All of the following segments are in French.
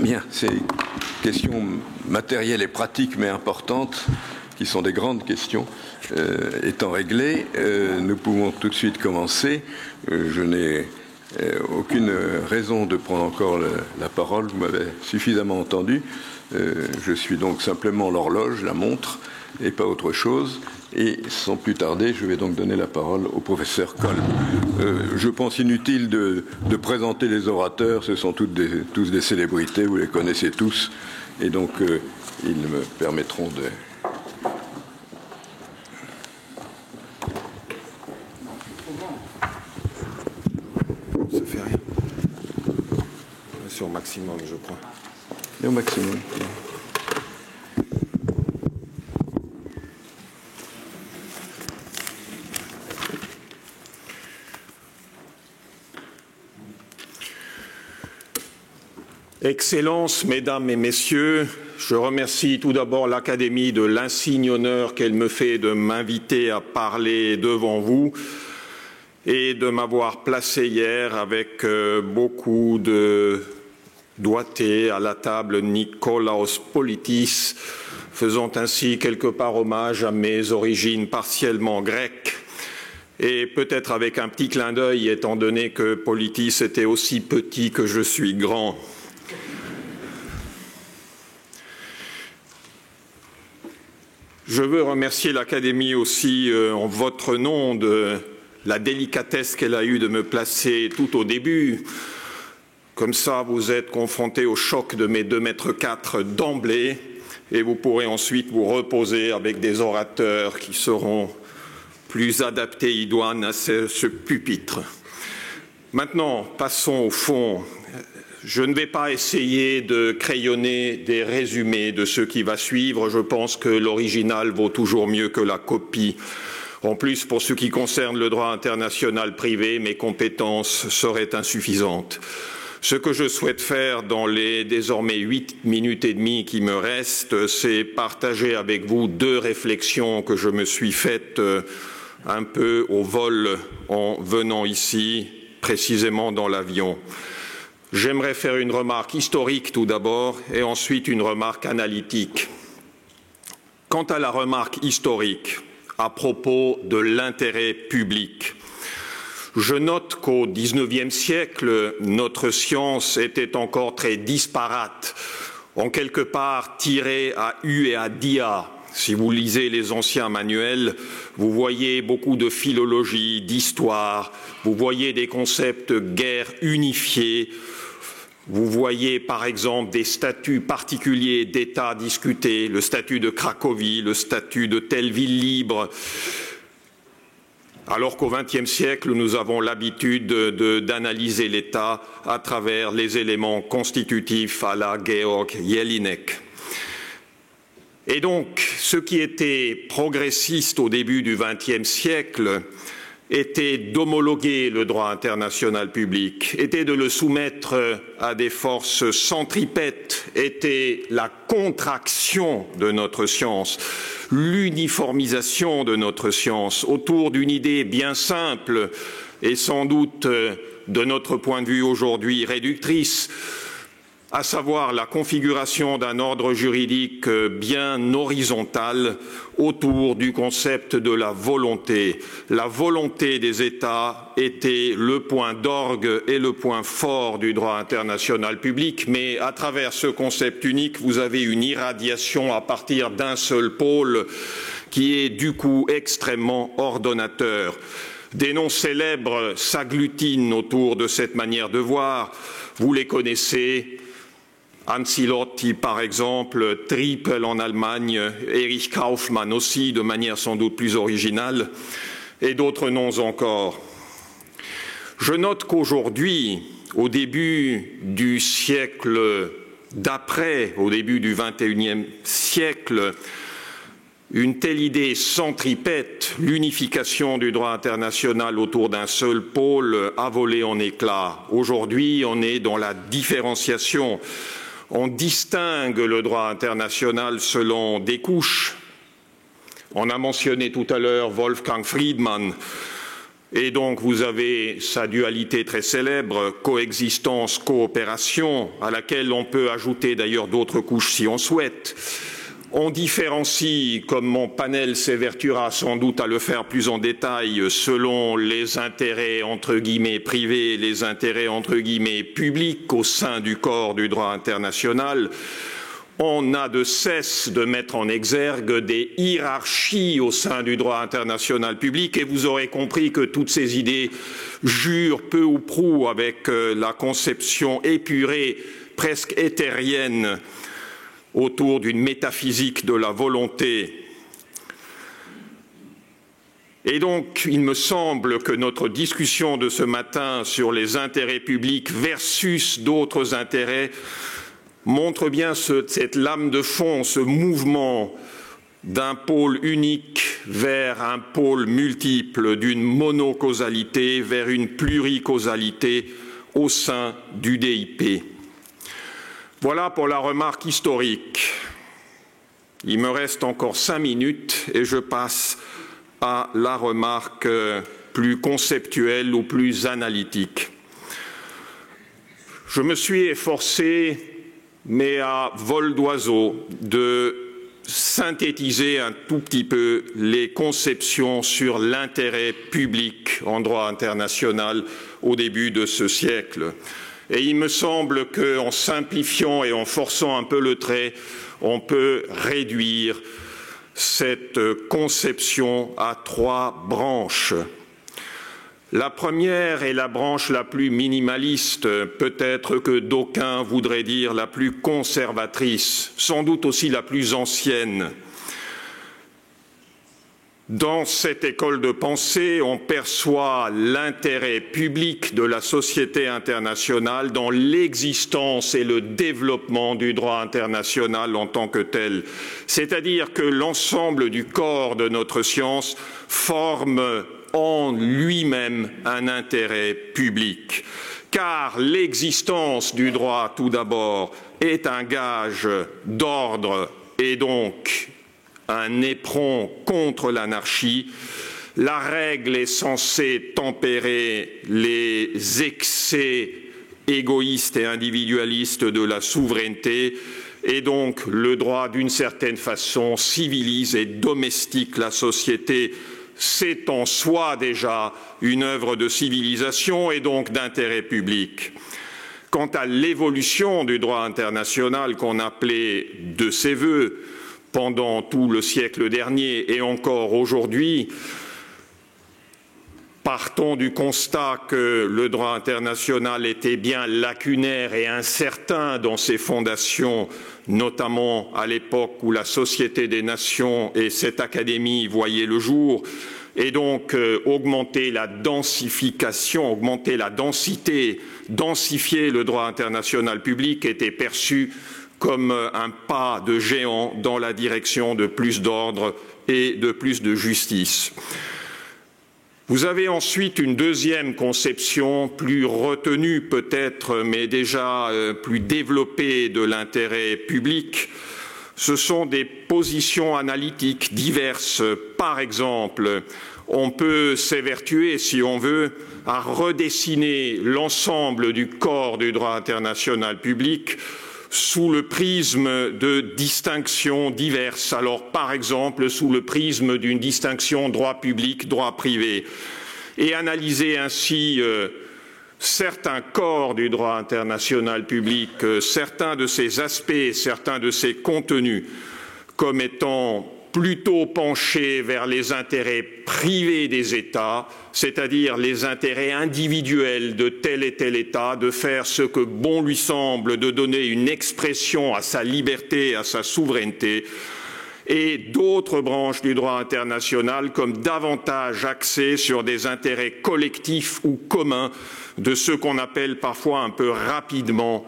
Bien, ces questions matérielles et pratiques, mais importantes, qui sont des grandes questions, étant réglées, nous pouvons tout de suite commencer. Je n'ai aucune raison de prendre encore la parole, vous m'avez suffisamment entendu. Je suis donc simplement l'horloge, la montre, et pas autre chose. Et sans plus tarder, je vais donc donner la parole au professeur Kolb. Je pense inutile de présenter les orateurs, ce sont tous des célébrités, vous les connaissez tous, et donc ils me permettront de... Ça fait rien. C'est au maximum, je crois. Et au maximum. Excellences, Mesdames et Messieurs, je remercie tout d'abord l'Académie de l'insigne honneur qu'elle me fait de m'inviter à parler devant vous et de m'avoir placé hier avec beaucoup de doigté à la table Nikolaos Politis, faisant ainsi quelque part hommage à mes origines partiellement grecques. Et peut-être avec un petit clin d'œil, étant donné que Politis était aussi petit que je suis grand. Je veux remercier l'Académie aussi en votre nom de la délicatesse qu'elle a eue de me placer tout au début. Comme ça, vous êtes confrontés au choc de mes 2,4 m d'emblée et vous pourrez ensuite vous reposer avec des orateurs qui seront plus adaptés, idoines à ce pupitre. Maintenant, passons au fond. Je ne vais pas essayer de crayonner des résumés de ce qui va suivre. Je pense que l'original vaut toujours mieux que la copie. En plus, pour ce qui concerne le droit international privé, mes compétences seraient insuffisantes. Ce que je souhaite faire dans les désormais 8 minutes et demie qui me restent, c'est partager avec vous 2 réflexions que je me suis faites un peu au vol en venant ici, précisément dans l'avion. J'aimerais faire une remarque historique tout d'abord et ensuite une remarque analytique. Quant à la remarque historique à propos de l'intérêt public, je note qu'au XIXe siècle, notre science était encore très disparate, en quelque part tirée à U et à dia. Si vous lisez les anciens manuels, vous voyez beaucoup de philologie, d'histoire, vous voyez des concepts guerre unifiés, vous voyez par exemple des statuts particuliers d'État discutés, le statut de Cracovie, le statut de telle ville libre, alors qu'au XXe siècle, nous avons l'habitude d'analyser l'État à travers les éléments constitutifs à la Georg Jelinek. Et donc, ce qui était progressiste au début du XXe siècle était d'homologuer le droit international public, était de le soumettre à des forces centripètes, était la contraction de notre science, l'uniformisation de notre science autour d'une idée bien simple et sans doute, de notre point de vue aujourd'hui, réductrice, à savoir la configuration d'un ordre juridique bien horizontal autour du concept de la volonté. La volonté des États était le point d'orgue et le point fort du droit international public, mais à travers ce concept unique, vous avez une irradiation à partir d'un seul pôle qui est du coup extrêmement ordonnateur. Des noms célèbres s'agglutinent autour de cette manière de voir. Vous les connaissez. Ancelotti, par exemple, Trippel en Allemagne, Erich Kaufmann aussi, de manière sans doute plus originale, et d'autres noms encore. Je note qu'aujourd'hui, au début du siècle d'après, au début du XXIe siècle, une telle idée centripète, l'unification du droit international autour d'un seul pôle, a volé en éclats. Aujourd'hui, on est dans la différenciation. On distingue le droit international selon des couches. On a mentionné tout à l'heure Wolfgang Friedmann. Et donc vous avez sa dualité très célèbre, coexistence, coopération, à laquelle on peut ajouter d'ailleurs d'autres couches si on souhaite. On différencie, comme mon panel s'évertuera sans doute à le faire plus en détail, selon les intérêts entre guillemets privés et les intérêts entre guillemets publics au sein du corps du droit international. On n'a de cesse de mettre en exergue des hiérarchies au sein du droit international public et vous aurez compris que toutes ces idées jurent peu ou prou avec la conception épurée, presque éthérienne, autour d'une métaphysique de la volonté. Et donc, il me semble que notre discussion de ce matin sur les intérêts publics versus d'autres intérêts montre bien cette lame de fond, ce mouvement d'un pôle unique vers un pôle multiple, d'une monocausalité vers une pluricausalité au sein du DIP. Voilà pour la remarque historique. Il me reste encore 5 minutes et je passe à la remarque plus conceptuelle ou plus analytique. Je me suis efforcé, mais à vol d'oiseau, de synthétiser un tout petit peu les conceptions sur l'intérêt public en droit international au début de ce siècle. Et il me semble qu'en simplifiant et en forçant un peu le trait, on peut réduire cette conception à 3 branches. La première est la branche la plus minimaliste, peut-être que d'aucuns voudraient dire la plus conservatrice, sans doute aussi la plus ancienne. Dans cette école de pensée, on perçoit l'intérêt public de la société internationale dans l'existence et le développement du droit international en tant que tel. C'est-à-dire que l'ensemble du corps de notre science forme en lui-même un intérêt public. Car l'existence du droit, tout d'abord, est un gage d'ordre et donc un éperon contre l'anarchie. La règle est censée tempérer les excès égoïstes et individualistes de la souveraineté et donc le droit, d'une certaine façon, civilise et domestique la société. C'est en soi déjà une œuvre de civilisation et donc d'intérêt public. Quant à l'évolution du droit international qu'on appelait de ses vœux pendant tout le siècle dernier et encore aujourd'hui, partons du constat que le droit international était bien lacunaire et incertain dans ses fondations, notamment à l'époque où la Société des Nations et cette académie voyaient le jour, et donc augmenter la densification, augmenter la densité, densifier le droit international public était perçu comme un pas de géant dans la direction de plus d'ordre et de plus de justice. Vous avez ensuite une deuxième conception, plus retenue peut-être, mais déjà plus développée de l'intérêt public. Ce sont des positions analytiques diverses. Par exemple, on peut s'évertuer, si on veut, à redessiner l'ensemble du corps du droit international public sous le prisme de distinctions diverses. Alors, par exemple, sous le prisme d'une distinction droit public, droit privé, et analyser ainsi certains corps du droit international public, certains de ses aspects, certains de ses contenus, comme étant plutôt penchés vers les intérêts privés des États, c'est-à-dire les intérêts individuels de tel et tel État, de faire ce que bon lui semble, de donner une expression à sa liberté, à sa souveraineté, et d'autres branches du droit international comme davantage axées sur des intérêts collectifs ou communs de ce qu'on appelle parfois un peu rapidement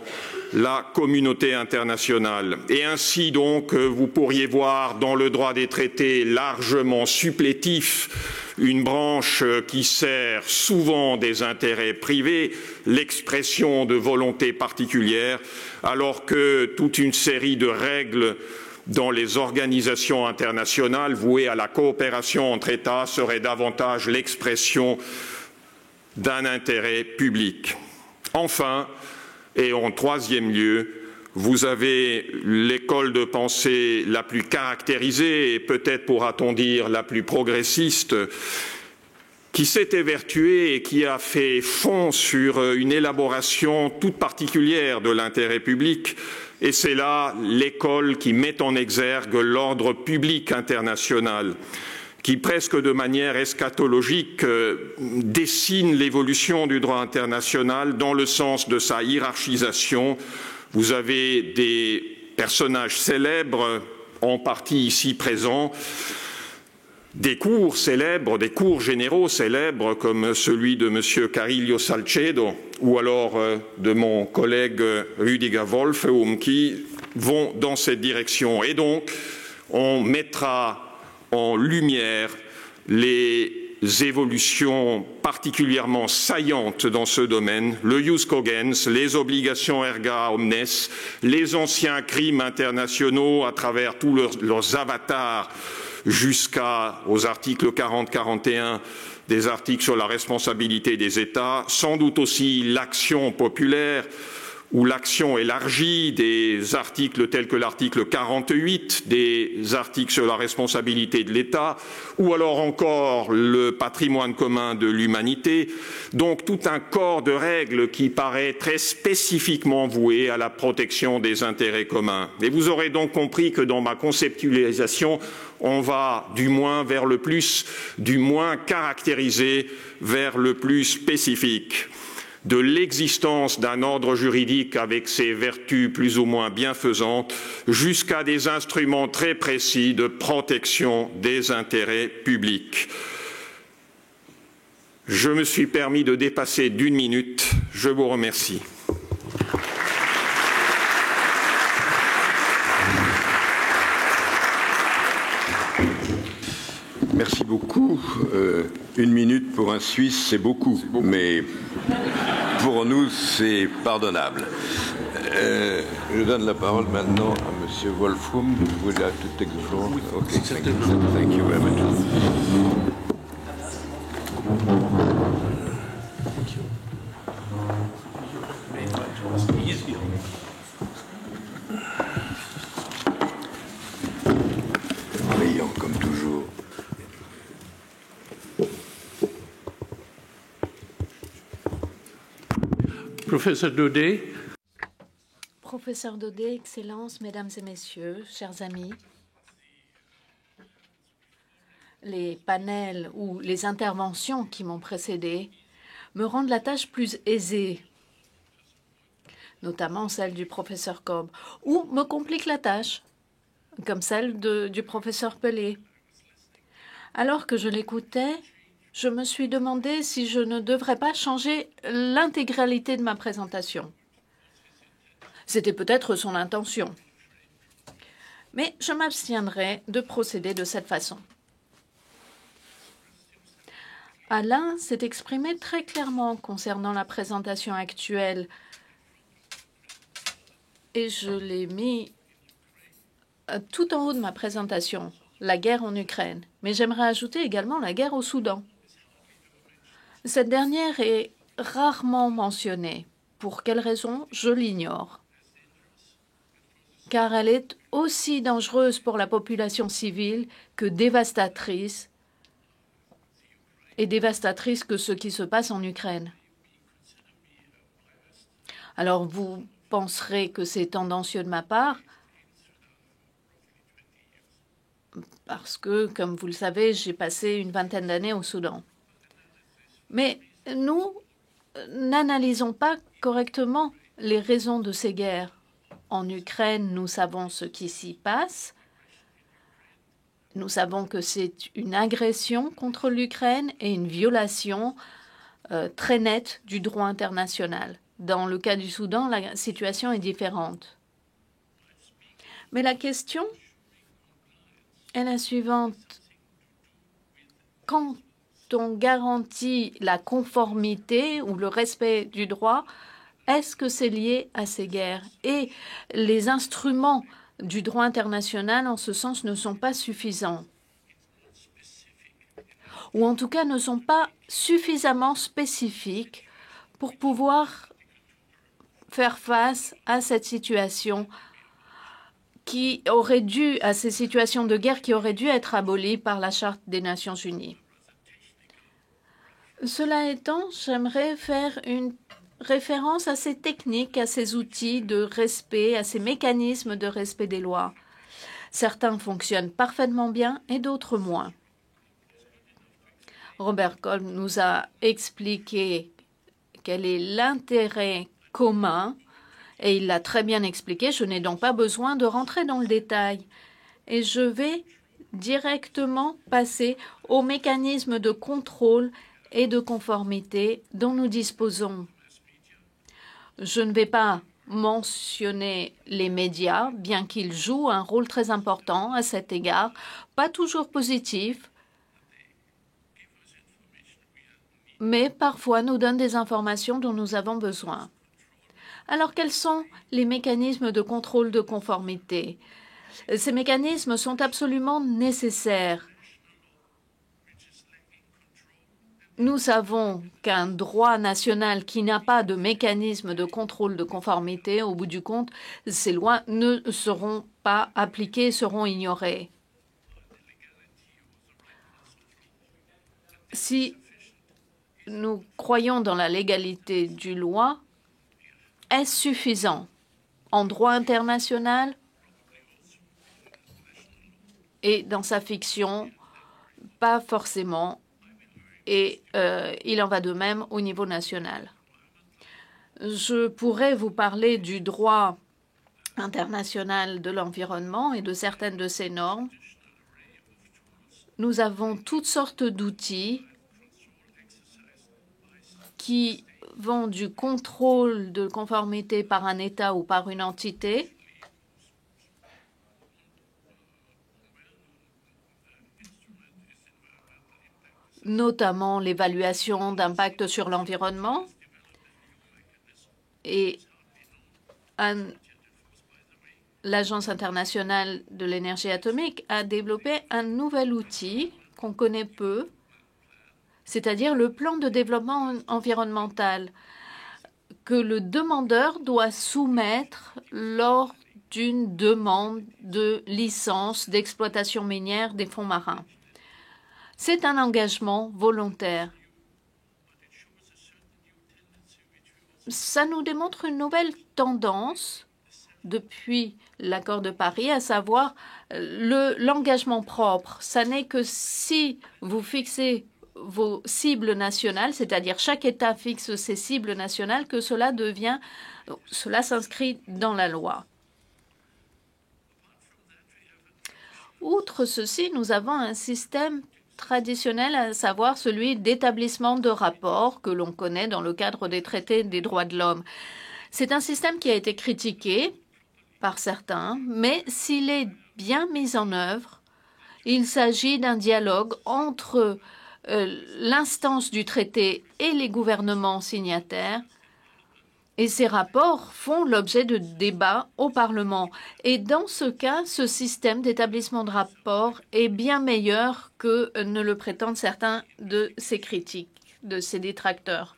la communauté internationale. Et ainsi donc, vous pourriez voir dans le droit des traités largement supplétif une branche qui sert souvent des intérêts privés, l'expression de volontés particulières, alors que toute une série de règles dans les organisations internationales vouées à la coopération entre États serait davantage l'expression d'un intérêt public. Enfin, et en troisième lieu, vous avez l'école de pensée la plus caractérisée et peut-être pourra-t-on dire la plus progressiste, qui s'est évertuée et qui a fait fond sur une élaboration toute particulière de l'intérêt public. Et c'est là l'école qui met en exergue l'ordre public international, qui presque de manière eschatologique dessine l'évolution du droit international dans le sens de sa hiérarchisation. Vous avez des personnages célèbres, en partie ici présents, des cours célèbres, des cours généraux célèbres comme celui de M. Carillo Salcedo ou alors de mon collègue Rüdiger Wolfeum qui vont dans cette direction. Et donc, on mettra en lumière les évolutions particulièrement saillantes dans ce domaine, le jus cogens, les obligations erga omnes, les anciens crimes internationaux à travers tous leurs avatars jusqu'aux articles 40-41 des articles sur la responsabilité des États, sans doute aussi l'action populaire ou l'action élargie des articles tels que l'article 48 des articles sur la responsabilité de l'État, ou alors encore le patrimoine commun de l'humanité, donc tout un corps de règles qui paraît très spécifiquement voué à la protection des intérêts communs. Et vous aurez donc compris que dans ma conceptualisation, on va du moins vers le plus, du moins caractérisé vers le plus spécifique, de l'existence d'un ordre juridique avec ses vertus plus ou moins bienfaisantes jusqu'à des instruments très précis de protection des intérêts publics. Je me suis permis de dépasser d'1 minute. Je vous remercie. Merci beaucoup. 1 minute pour un Suisse, c'est beaucoup, mais pour nous, c'est pardonnable. Je donne la parole maintenant à M. Wolfram. Vous voulez tout expliquer? Okay, thank you very much. Brillant comme toujours. Professeur Daudet. Professeur Daudet, Excellences, Mesdames et Messieurs, chers amis, les panels ou les interventions qui m'ont précédé me rendent la tâche plus aisée, notamment celle du professeur Cobb, ou me compliquent la tâche, comme celle du professeur Pelé. Alors que je l'écoutais, je me suis demandé si je ne devrais pas changer l'intégralité de ma présentation. C'était peut-être son intention. Mais je m'abstiendrai de procéder de cette façon. Alain s'est exprimé très clairement concernant la présentation actuelle et je l'ai mis tout en haut de ma présentation, la guerre en Ukraine. Mais j'aimerais ajouter également la guerre au Soudan. Cette dernière est rarement mentionnée. Pour quelle raison? Je l'ignore. Car elle est aussi dangereuse pour la population civile que dévastatrice, et dévastatrice que ce qui se passe en Ukraine. Alors vous penserez que c'est tendancieux de ma part, parce que, comme vous le savez, j'ai passé une vingtaine d'années au Soudan. Mais nous n'analysons pas correctement les raisons de ces guerres. En Ukraine, nous savons ce qui s'y passe. Nous savons que c'est une agression contre l'Ukraine et une violation très nette du droit international. Dans le cas du Soudan, la situation est différente. Mais la question est la suivante. Quand on garantit la conformité ou le respect du droit, est-ce que c'est lié à ces guerres? Et les instruments du droit international en ce sens ne sont pas suffisants, ou en tout cas ne sont pas suffisamment spécifiques pour pouvoir faire face à cette situation à ces situations de guerre qui auraient dû être abolies par la Charte des Nations Unies. Cela étant, j'aimerais faire une référence à ces techniques, à ces outils de respect, à ces mécanismes de respect des lois. Certains fonctionnent parfaitement bien et d'autres moins. Robert Kolb nous a expliqué quel est l'intérêt commun et il l'a très bien expliqué. Je n'ai donc pas besoin de rentrer dans le détail. Et je vais directement passer aux mécanismes de contrôle et de conformité dont nous disposons. Je ne vais pas mentionner les médias, bien qu'ils jouent un rôle très important à cet égard, pas toujours positif, mais parfois nous donnent des informations dont nous avons besoin. Alors, quels sont les mécanismes de contrôle de conformité? Ces mécanismes sont absolument nécessaires. Nous savons qu'un droit national qui n'a pas de mécanisme de contrôle de conformité, au bout du compte, ces lois ne seront pas appliquées, seront ignorées. Si nous croyons dans la légalité du loi, est-ce suffisant en droit international et dans sa fiction? Pas forcément. Et il en va de même au niveau national. Je pourrais vous parler du droit international de l'environnement et de certaines de ses normes. Nous avons toutes sortes d'outils qui vont du contrôle de conformité par un État ou par une entité notamment l'évaluation d'impact sur l'environnement et l'Agence internationale de l'énergie atomique a développé un nouvel outil qu'on connaît peu, c'est-à-dire le plan de développement environnemental que le demandeur doit soumettre lors d'une demande de licence d'exploitation minière des fonds marins. C'est un engagement volontaire. Ça nous démontre une nouvelle tendance depuis l'accord de Paris, à savoir l'engagement propre. Ça n'est que si vous fixez vos cibles nationales, c'est-à-dire chaque État fixe ses cibles nationales, que cela s'inscrit dans la loi. Outre ceci, nous avons un système traditionnel, à savoir celui d'établissement de rapports que l'on connaît dans le cadre des traités des droits de l'homme. C'est un système qui a été critiqué par certains, mais s'il est bien mis en œuvre, il s'agit d'un dialogue entre l'instance du traité et les gouvernements signataires. Et ces rapports font l'objet de débats au Parlement. Et dans ce cas, ce système d'établissement de rapports est bien meilleur que ne le prétendent certains de ces critiques, de ces détracteurs.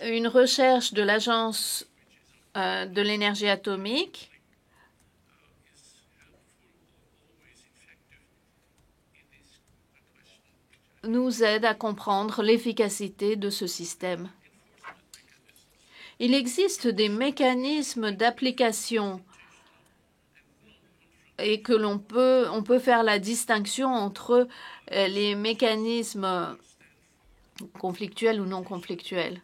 Une recherche de l'Agence de l'énergie atomique nous aide à comprendre l'efficacité de ce système. Il existe des mécanismes d'application et que on peut faire la distinction entre les mécanismes conflictuels ou non conflictuels.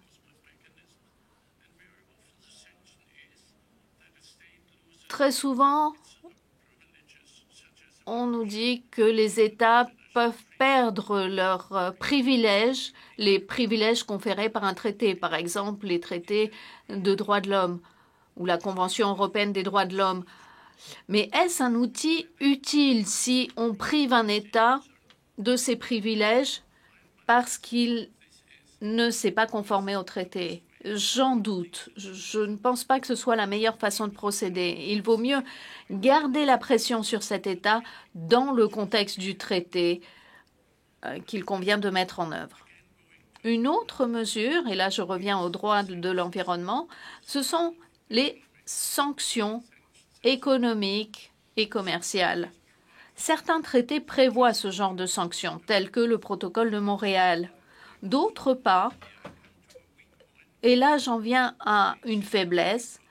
Très souvent, on nous dit que les États peuvent perdre leurs privilèges, les privilèges conférés par un traité, par exemple les traités de droits de l'homme ou la Convention européenne des droits de l'homme. Mais est-ce un outil utile si on prive un État de ses privilèges parce qu'il ne s'est pas conformé au traité? J'en doute. Je ne pense pas que ce soit la meilleure façon de procéder. Il vaut mieux garder la pression sur cet État dans le contexte du traité qu'il convient de mettre en œuvre. Une autre mesure, et là je reviens au droit de l'environnement, ce sont les sanctions économiques et commerciales. Certains traités prévoient ce genre de sanctions, tels que le protocole de Montréal. D'autres pas. Et là, j'en viens à une faiblesse.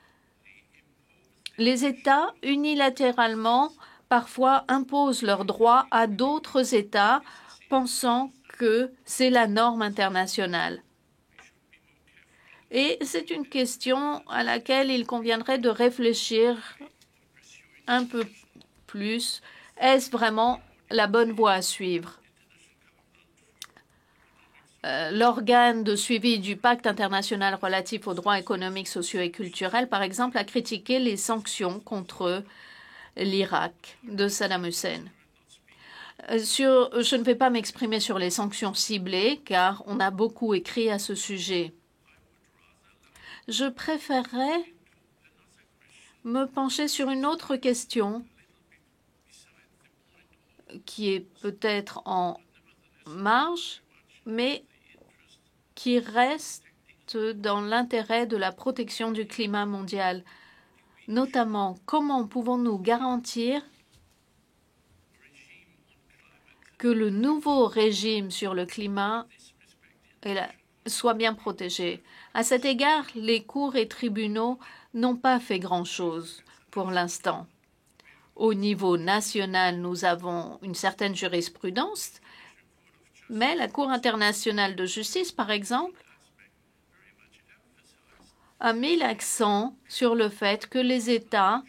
Les États, unilatéralement, parfois imposent leurs droits à d'autres États, pensant que c'est la norme internationale. Et c'est une question à laquelle il conviendrait de réfléchir un peu plus. Est-ce vraiment la bonne voie à suivre? L'organe de suivi du pacte international relatif aux droits économiques, sociaux et culturels, par exemple, a critiqué les sanctions contre l'Irak de Saddam Hussein. Je ne vais pas m'exprimer sur les sanctions ciblées, car on a beaucoup écrit à ce sujet. Je préférerais me pencher sur une autre question qui est peut-être en marge, mais qui reste dans l'intérêt de la protection du climat mondial. Notamment, comment pouvons-nous garantir que le nouveau régime sur le climat soit bien protégé? À cet égard, les cours et tribunaux n'ont pas fait grand-chose pour l'instant. Au niveau national, nous avons une certaine jurisprudence, mais la Cour internationale de justice, par exemple, a mis l'accent sur le fait que les États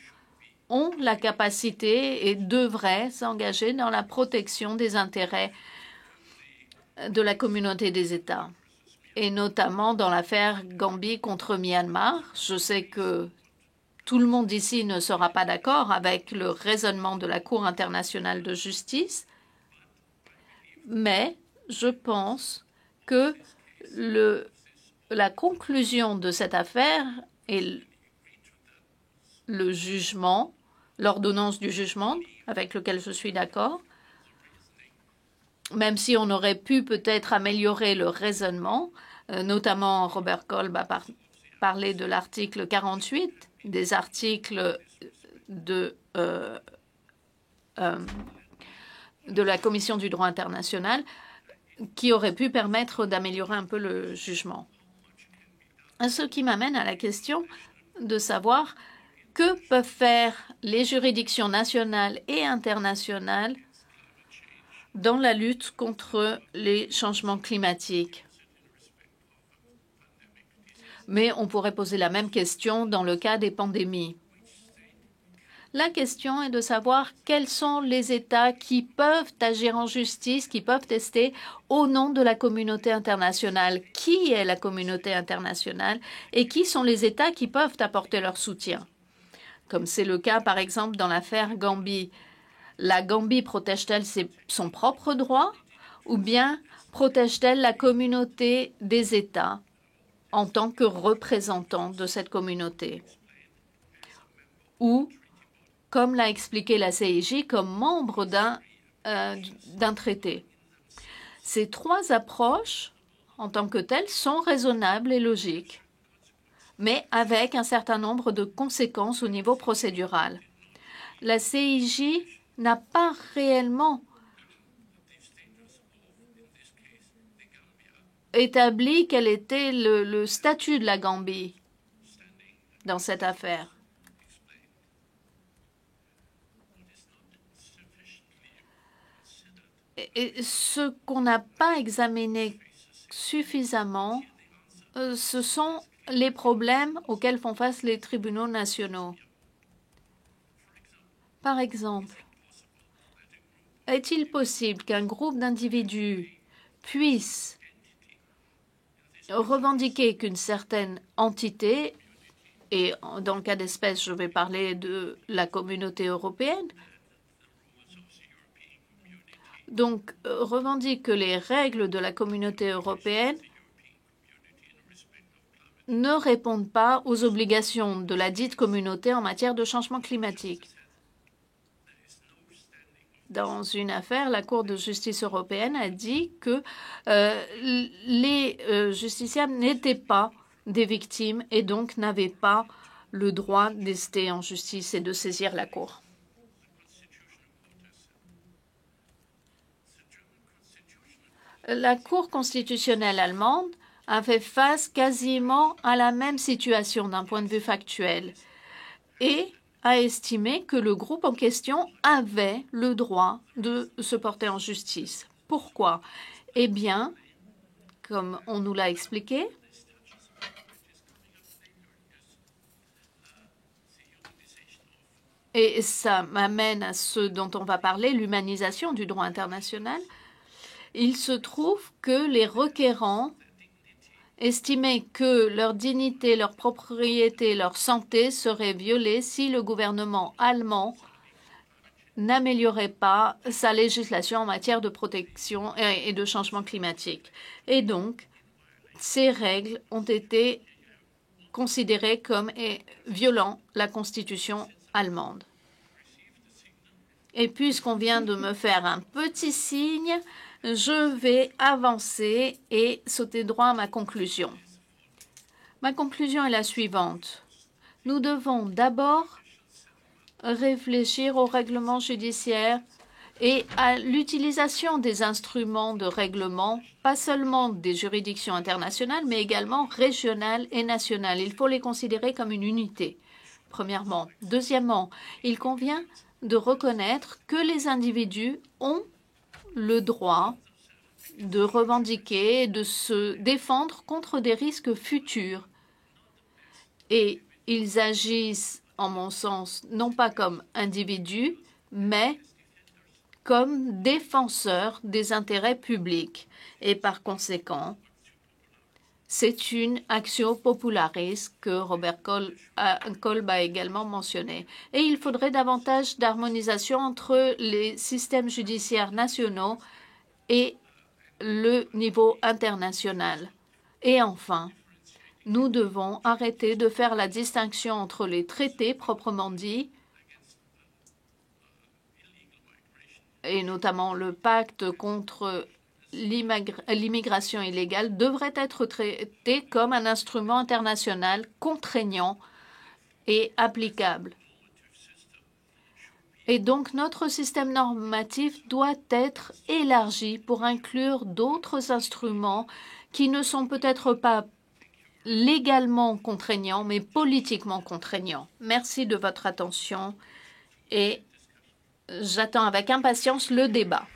ont la capacité et devraient s'engager dans la protection des intérêts de la communauté des États. Et notamment dans l'affaire Gambie contre Myanmar. Je sais que tout le monde ici ne sera pas d'accord avec le raisonnement de la Cour internationale de justice, mais je pense que la conclusion de cette affaire et le jugement, l'ordonnance du jugement avec lequel je suis d'accord, même si on aurait pu peut-être améliorer le raisonnement, notamment Robert Kolb a parlé de l'article 48, des articles de la Commission du droit international, qui aurait pu permettre d'améliorer un peu le jugement. Ce qui m'amène à la question de savoir que peuvent faire les juridictions nationales et internationales dans la lutte contre les changements climatiques. Mais on pourrait poser la même question dans le cas des pandémies. La question est de savoir quels sont les États qui peuvent agir en justice, qui peuvent tester au nom de la communauté internationale. Qui est la communauté internationale et qui sont les États qui peuvent apporter leur soutien? Comme c'est le cas, par exemple, dans l'affaire Gambie. La Gambie protège-t-elle son propre droit ou bien protège-t-elle la communauté des États en tant que représentant de cette communauté? Ou, comme l'a expliqué la CIJ, comme membre d'un traité. Ces trois approches, en tant que telles, sont raisonnables et logiques, mais avec un certain nombre de conséquences au niveau procédural. La CIJ n'a pas réellement établi quel était le statut de la Gambie dans cette affaire. Et ce qu'on n'a pas examiné suffisamment, ce sont les problèmes auxquels font face les tribunaux nationaux. Par exemple, est-il possible qu'un groupe d'individus puisse revendiquer qu'une certaine entité, et dans le cas d'espèce, je vais parler de la communauté européenne, donc revendique que les règles de la communauté européenne ne répondent pas aux obligations de la dite communauté en matière de changement climatique. Dans une affaire, la Cour de justice européenne a dit que les justiciables n'étaient pas des victimes et donc n'avaient pas le droit d'ester en justice et de saisir la Cour. La Cour constitutionnelle allemande a fait face quasiment à la même situation d'un point de vue factuel et a estimé que le groupe en question avait le droit de se porter en justice. Pourquoi? Eh bien, comme on nous l'a expliqué, et ça m'amène à ce dont on va parler, l'humanisation du droit international, il se trouve que les requérants estimaient que leur dignité, leur propriété, leur santé seraient violées si le gouvernement allemand n'améliorait pas sa législation en matière de protection et de changement climatique. Et donc, ces règles ont été considérées comme violant la Constitution allemande. Et puisqu'on vient de me faire un petit signe, je vais avancer et sauter droit à ma conclusion. Ma conclusion est la suivante. Nous devons d'abord réfléchir au règlement judiciaire et à l'utilisation des instruments de règlement, pas seulement des juridictions internationales, mais également régionales et nationales. Il faut les considérer comme une unité, premièrement. Deuxièmement, il convient de reconnaître que les individus ont le droit de revendiquer, de se défendre contre des risques futurs. Et ils agissent, en mon sens, non pas comme individus, mais comme défenseurs des intérêts publics. Et par conséquent, c'est une actio popularis que Robert Kolb a également mentionné. Et il faudrait davantage d'harmonisation entre les systèmes judiciaires nationaux et le niveau international. Et enfin, nous devons arrêter de faire la distinction entre les traités proprement dits, et notamment le pacte contre l'immigration illégale, devrait être traité comme un instrument international contraignant et applicable. Et donc, notre système normatif doit être élargi pour inclure d'autres instruments qui ne sont peut-être pas légalement contraignants, mais politiquement contraignants. Merci de votre attention et j'attends avec impatience le débat.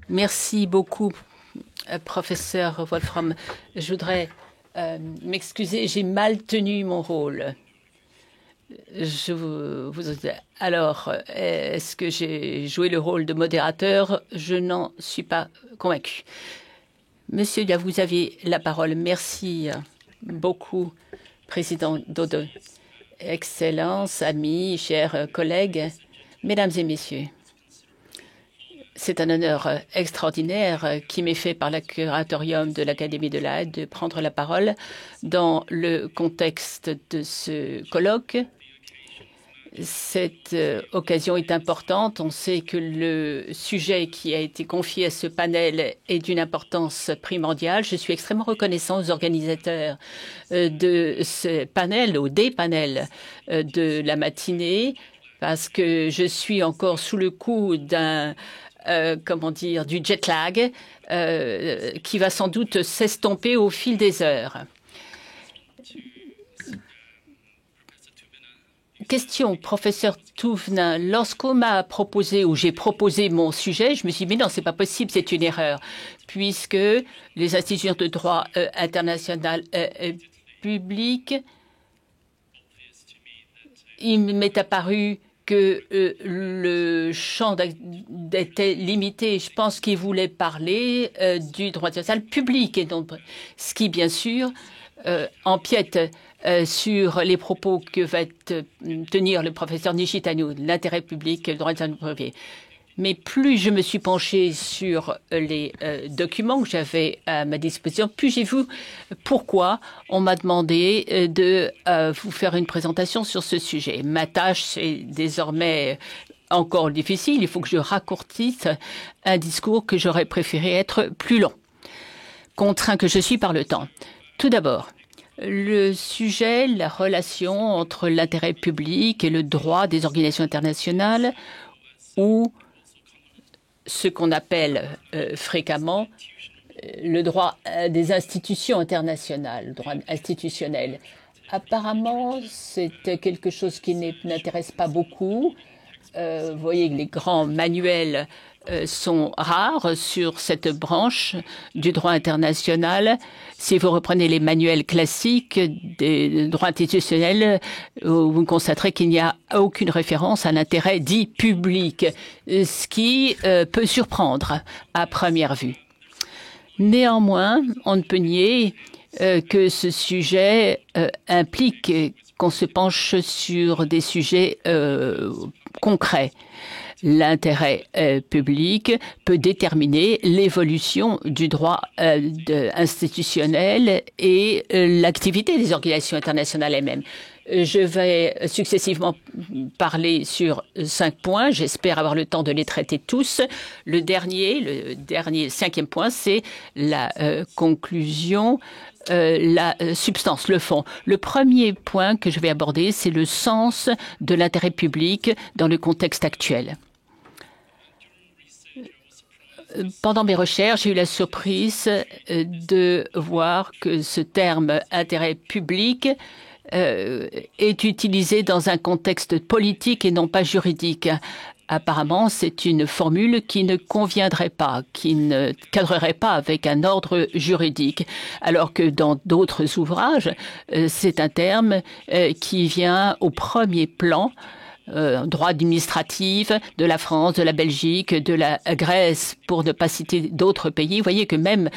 Merci beaucoup, professeur Wolfram. Je voudrais m'excuser, j'ai mal tenu mon rôle. Alors, est-ce que j'ai joué le rôle de modérateur? Je n'en suis pas convaincu. Monsieur, vous avez la parole. Merci beaucoup, Président Dodo. Excellences, amis, chers collègues, Mesdames et Messieurs. C'est un honneur extraordinaire qui m'est fait par le curatorium de l'Académie de la Haye de prendre la parole dans le contexte de ce colloque. Cette occasion est importante. On sait que le sujet qui a été confié à ce panel est d'une importance primordiale. Je suis extrêmement reconnaissant aux organisateurs de ce panel, ou des panels de la matinée, parce que je suis encore sous le coup d'un du jet lag qui va sans doute s'estomper au fil des heures. Question, professeur Touvenin. Lorsqu'on m'a proposé ou j'ai proposé mon sujet, je me suis dit, mais non, c'est pas possible, c'est une erreur, puisque les institutions de droit international public, il m'est apparu que le champ était limité. Je pense qu'il voulait parler du droit international public, et donc, ce qui, bien sûr, empiète sur les propos que va tenir le professeur Nishitani, l'intérêt public et le droit international privé. Mais plus je me suis penchée sur les documents que j'avais à ma disposition, plus j'ai vu pourquoi on m'a demandé de vous faire une présentation sur ce sujet. Ma tâche est désormais encore difficile. Il faut que je raccourcisse un discours que j'aurais préféré être plus long, contraint que je suis par le temps. Tout d'abord, le sujet, la relation entre l'intérêt public et le droit des organisations internationales, ou ce qu'on appelle fréquemment le droit des institutions internationales, le droit institutionnel. Apparemment, c'est quelque chose qui n'intéresse pas beaucoup. Vous voyez que les grands manuels sont rares sur cette branche du droit international. Si vous reprenez les manuels classiques des droits institutionnels, vous constaterez qu'il n'y a aucune référence à l'intérêt dit public, ce qui peut surprendre à première vue. Néanmoins, on ne peut nier que ce sujet implique qu'on se penche sur des sujets concrets. L'intérêt public peut déterminer l'évolution du droit institutionnel et l'activité des organisations internationales elles-mêmes. Je vais successivement parler sur 5 points. J'espère avoir le temps de les traiter tous. Le dernier, 5e point, c'est la conclusion, la substance, le fond. Le premier point que je vais aborder, c'est le sens de l'intérêt public dans le contexte actuel. Pendant mes recherches, j'ai eu la surprise de voir que ce terme « intérêt public » est utilisé dans un contexte politique et non pas juridique. Apparemment, c'est une formule qui ne conviendrait pas, qui ne cadrerait pas avec un ordre juridique, alors que dans d'autres ouvrages, c'est un terme qui vient au premier plan, droit administratif de la France, de la Belgique, de la Grèce, pour ne pas citer d'autres pays. Vous voyez que même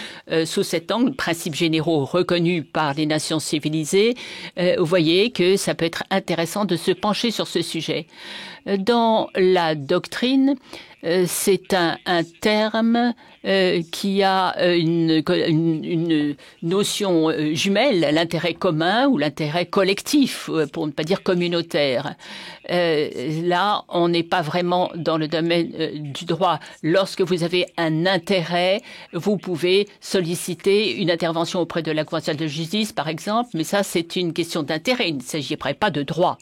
sous cet angle, principes généraux reconnus par les nations civilisées, vous voyez que ça peut être intéressant de se pencher sur ce sujet. Dans la doctrine, c'est un terme qui a une notion jumelle, l'intérêt commun ou l'intérêt collectif, pour ne pas dire communautaire. Là, on n'est pas vraiment dans le domaine du droit. Lorsque vous avez un intérêt, vous pouvez solliciter une intervention auprès de la Cour nationale de justice, par exemple, mais ça, c'est une question d'intérêt. Il ne s'agirait pas de droit.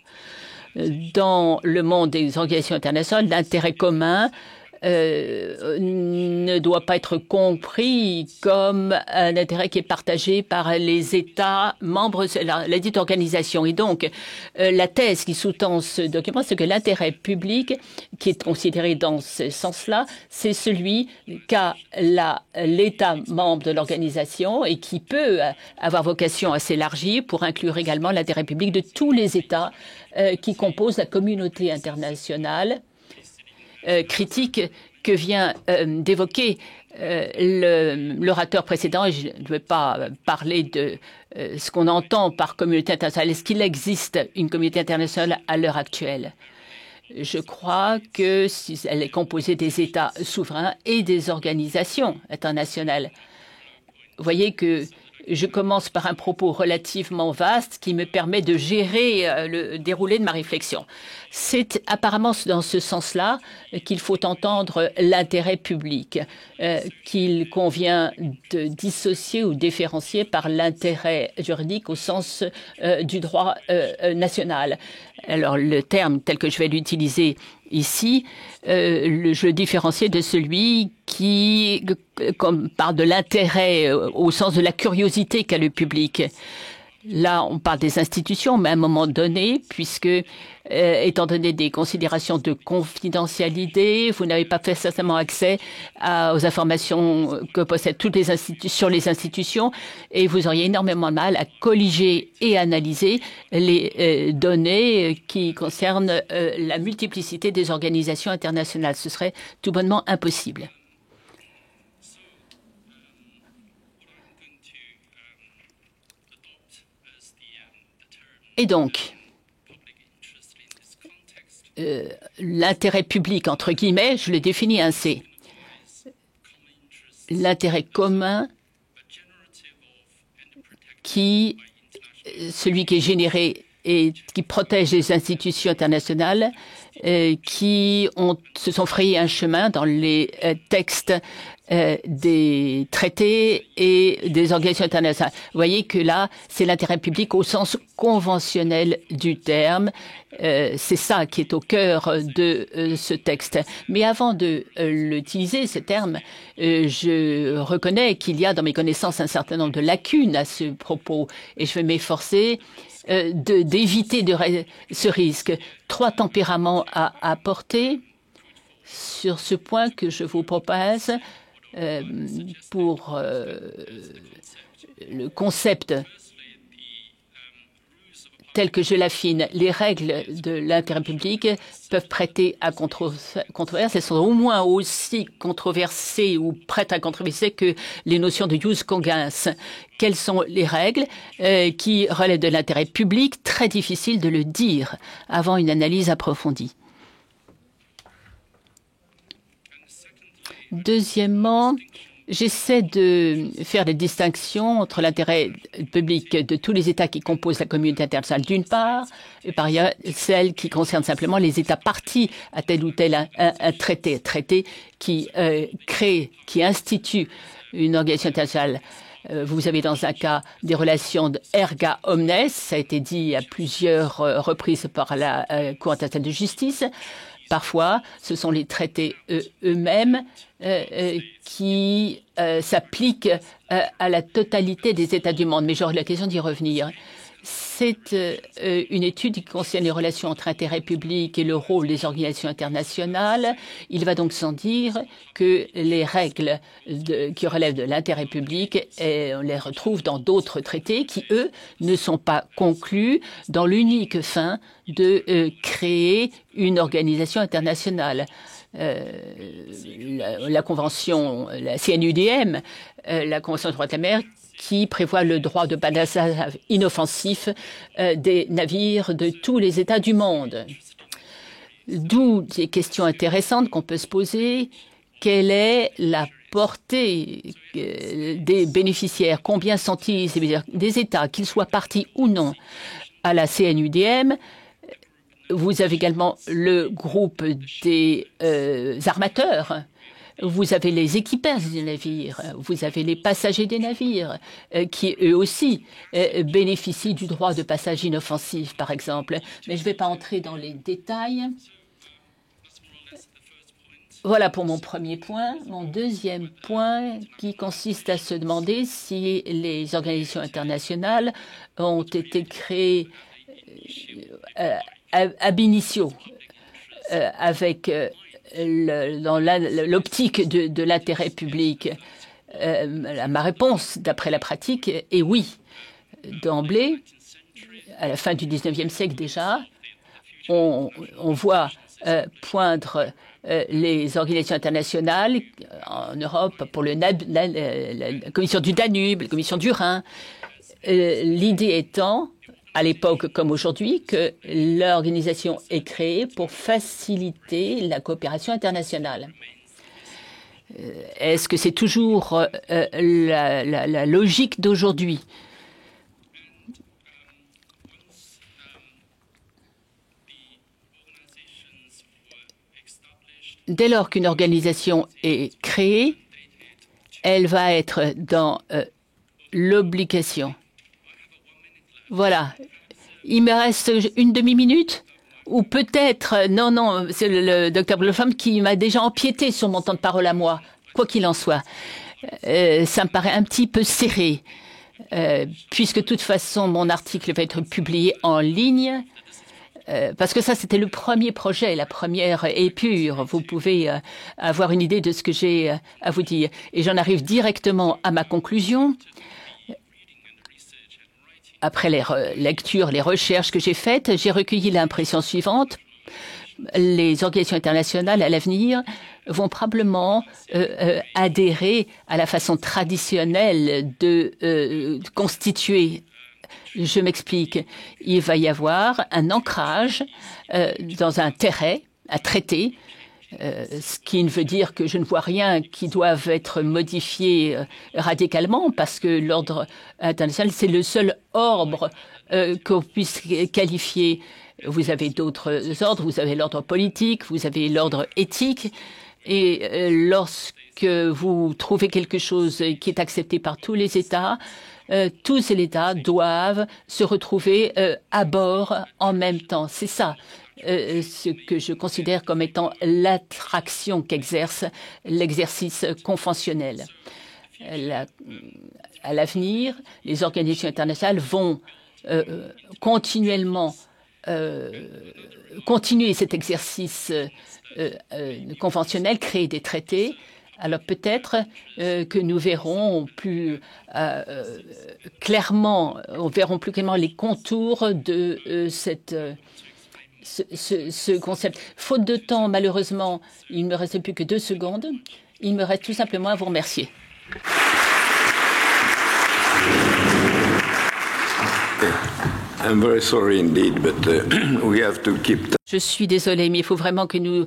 Dans le monde des organisations internationales, l'intérêt commun ne doit pas être compris comme un intérêt qui est partagé par les États membres de la dite organisation. Et donc, la thèse qui sous-tend ce document, c'est que l'intérêt public, qui est considéré dans ce sens-là, c'est celui qu'a l'État membre de l'organisation et qui peut avoir vocation à s'élargir pour inclure également l'intérêt public de tous les États qui composent la communauté internationale. Critique que vient d'évoquer l'orateur précédent. Et je ne vais pas parler de ce qu'on entend par communauté internationale. Est-ce qu'il existe une communauté internationale à l'heure actuelle? Je crois que si elle est composée des États souverains et des organisations internationales. Vous voyez que je commence par un propos relativement vaste qui me permet de gérer le déroulé de ma réflexion. C'est apparemment dans ce sens-là qu'il faut entendre l'intérêt public, qu'il convient de dissocier ou différencier par l'intérêt juridique au sens du droit national. Alors, le terme tel que je vais l'utiliser ici, je le différencie de celui qui parle de l'intérêt au sens de la curiosité qu'a le public. Là, on parle des institutions, mais à un moment donné, puisque, étant donné des considérations de confidentialité, vous n'avez pas forcément accès aux informations que possèdent toutes les institutions sur les institutions, et vous auriez énormément de mal à colliger et analyser les données qui concernent la multiplicité des organisations internationales. Ce serait tout bonnement impossible. Et donc, l'intérêt public, entre guillemets, je le définis ainsi. L'intérêt commun celui qui est généré et qui protège les institutions internationales qui se sont frayés un chemin dans les textes des traités et des organisations internationales. Vous voyez que là, c'est l'intérêt public au sens conventionnel du terme. C'est ça qui est au cœur de ce texte. Mais avant de l'utiliser, ce terme, je reconnais qu'il y a dans mes connaissances un certain nombre de lacunes à ce propos et je vais m'efforcer d'éviter ce risque. 3 tempéraments à apporter sur ce point que je vous propose pour le concept tel que je l'affine. Les règles de l'intérêt public peuvent prêter à controverse. Elles sont au moins aussi controversées ou prêtes à controverser que les notions de jus cogens. Quelles sont les règles qui relèvent de l'intérêt public? Très difficile de le dire avant une analyse approfondie. Deuxièmement, j'essaie de faire des distinctions entre l'intérêt public de tous les États qui composent la communauté internationale d'une part, et par ailleurs celle qui concerne simplement les États partis à tel ou tel un traité qui qui institue une organisation internationale. Vous avez dans un cas des relations de erga omnes, ça a été dit à plusieurs reprises par la Cour internationale de justice. Parfois, ce sont les traités eux-mêmes qui s'appliquent à la totalité des États du monde. Mais j'aurai l'occasion d'y revenir. C'est une étude qui concerne les relations entre intérêt public et le rôle des organisations internationales. Il va donc sans dire que les règles qui relèvent de l'intérêt public, on les retrouve dans d'autres traités qui, eux, ne sont pas conclus dans l'unique fin de créer une organisation internationale. La convention, la CNUDM, la Convention des droits de la mer, qui prévoit le droit de passage inoffensif des navires de tous les États du monde. D'où des questions intéressantes qu'on peut se poser. Quelle est la portée des bénéficiaires? Combien sont-ils des États, qu'ils soient partis ou non à la CNUDM? Vous avez également le groupe des armateurs. Vous avez les équipages des navires, vous avez les passagers des navires qui, eux aussi, bénéficient du droit de passage inoffensif, par exemple. Mais je ne vais pas entrer dans les détails. Voilà pour mon premier point. Mon deuxième point qui consiste à se demander si les organisations internationales ont été créées ab initio avec dans l'optique de l'intérêt public. Ma réponse, d'après la pratique, est oui. D'emblée, à la fin du XIXe siècle déjà, on voit poindre les organisations internationales en Europe pour la commission du Danube, la commission du Rhin. L'idée étant, à l'époque comme aujourd'hui, que l'organisation est créée pour faciliter la coopération internationale. Est-ce que c'est toujours la logique d'aujourd'hui? Dès lors qu'une organisation est créée, elle va être dans l'obligation. Voilà. Il me reste une demi-minute? Ou peut-être, non, c'est le docteur Blofeld qui m'a déjà empiété sur mon temps de parole à moi. Quoi qu'il en soit, ça me paraît un petit peu serré, puisque de toute façon, mon article va être publié en ligne. Parce que ça, c'était le premier projet, la première épure. Vous pouvez avoir une idée de ce que j'ai à vous dire. Et j'en arrive directement à ma conclusion. Après les lectures, les recherches que j'ai faites, j'ai recueilli l'impression suivante. Les organisations internationales, à l'avenir, vont probablement adhérer à la façon traditionnelle de constituer Je m'explique. Il va y avoir un ancrage dans un traité, ce qui ne veut dire que je ne vois rien qui doive être modifié radicalement, parce que l'ordre international, c'est le seul ordre qu'on puisse qualifier. Vous avez d'autres ordres, vous avez l'ordre politique, vous avez l'ordre éthique, et lorsque vous trouvez quelque chose qui est accepté par tous les États, tous les États doivent se retrouver à bord en même temps. C'est ça ce que je considère comme étant l'attraction qu'exerce l'exercice conventionnel. À l'avenir, les organisations internationales vont continuer cet exercice conventionnel, créer des traités. Alors peut-être que nous verrons plus clairement, les contours de ce concept. Faute de temps, malheureusement, il ne me reste plus que 2 secondes. Il me reste tout simplement à vous remercier. I'm very sorry indeed, but we have to keep. Je suis désolée, mais il faut vraiment que nous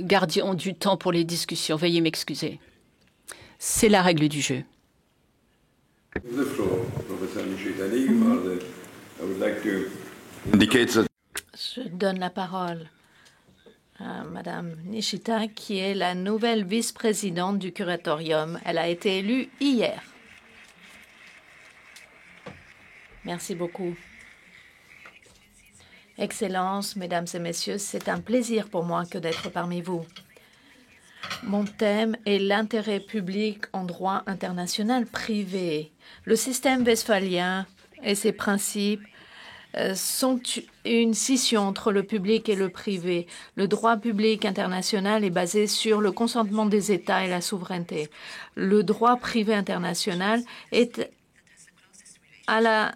gardions du temps pour les discussions. Veuillez m'excuser. C'est la règle du jeu. The floor, Professor Nishitani. I would like to indicate that. Je donne la parole à Madame Nishita, qui est la nouvelle vice-présidente du curatorium. Elle a été élue hier. Merci beaucoup. Excellences, Mesdames et Messieurs, c'est un plaisir pour moi que d'être parmi vous. Mon thème est l'intérêt public en droit international privé. Le système westphalien et ses principes sont une scission entre le public et le privé. Le droit public international est basé sur le consentement des États et la souveraineté. Le droit privé international est à la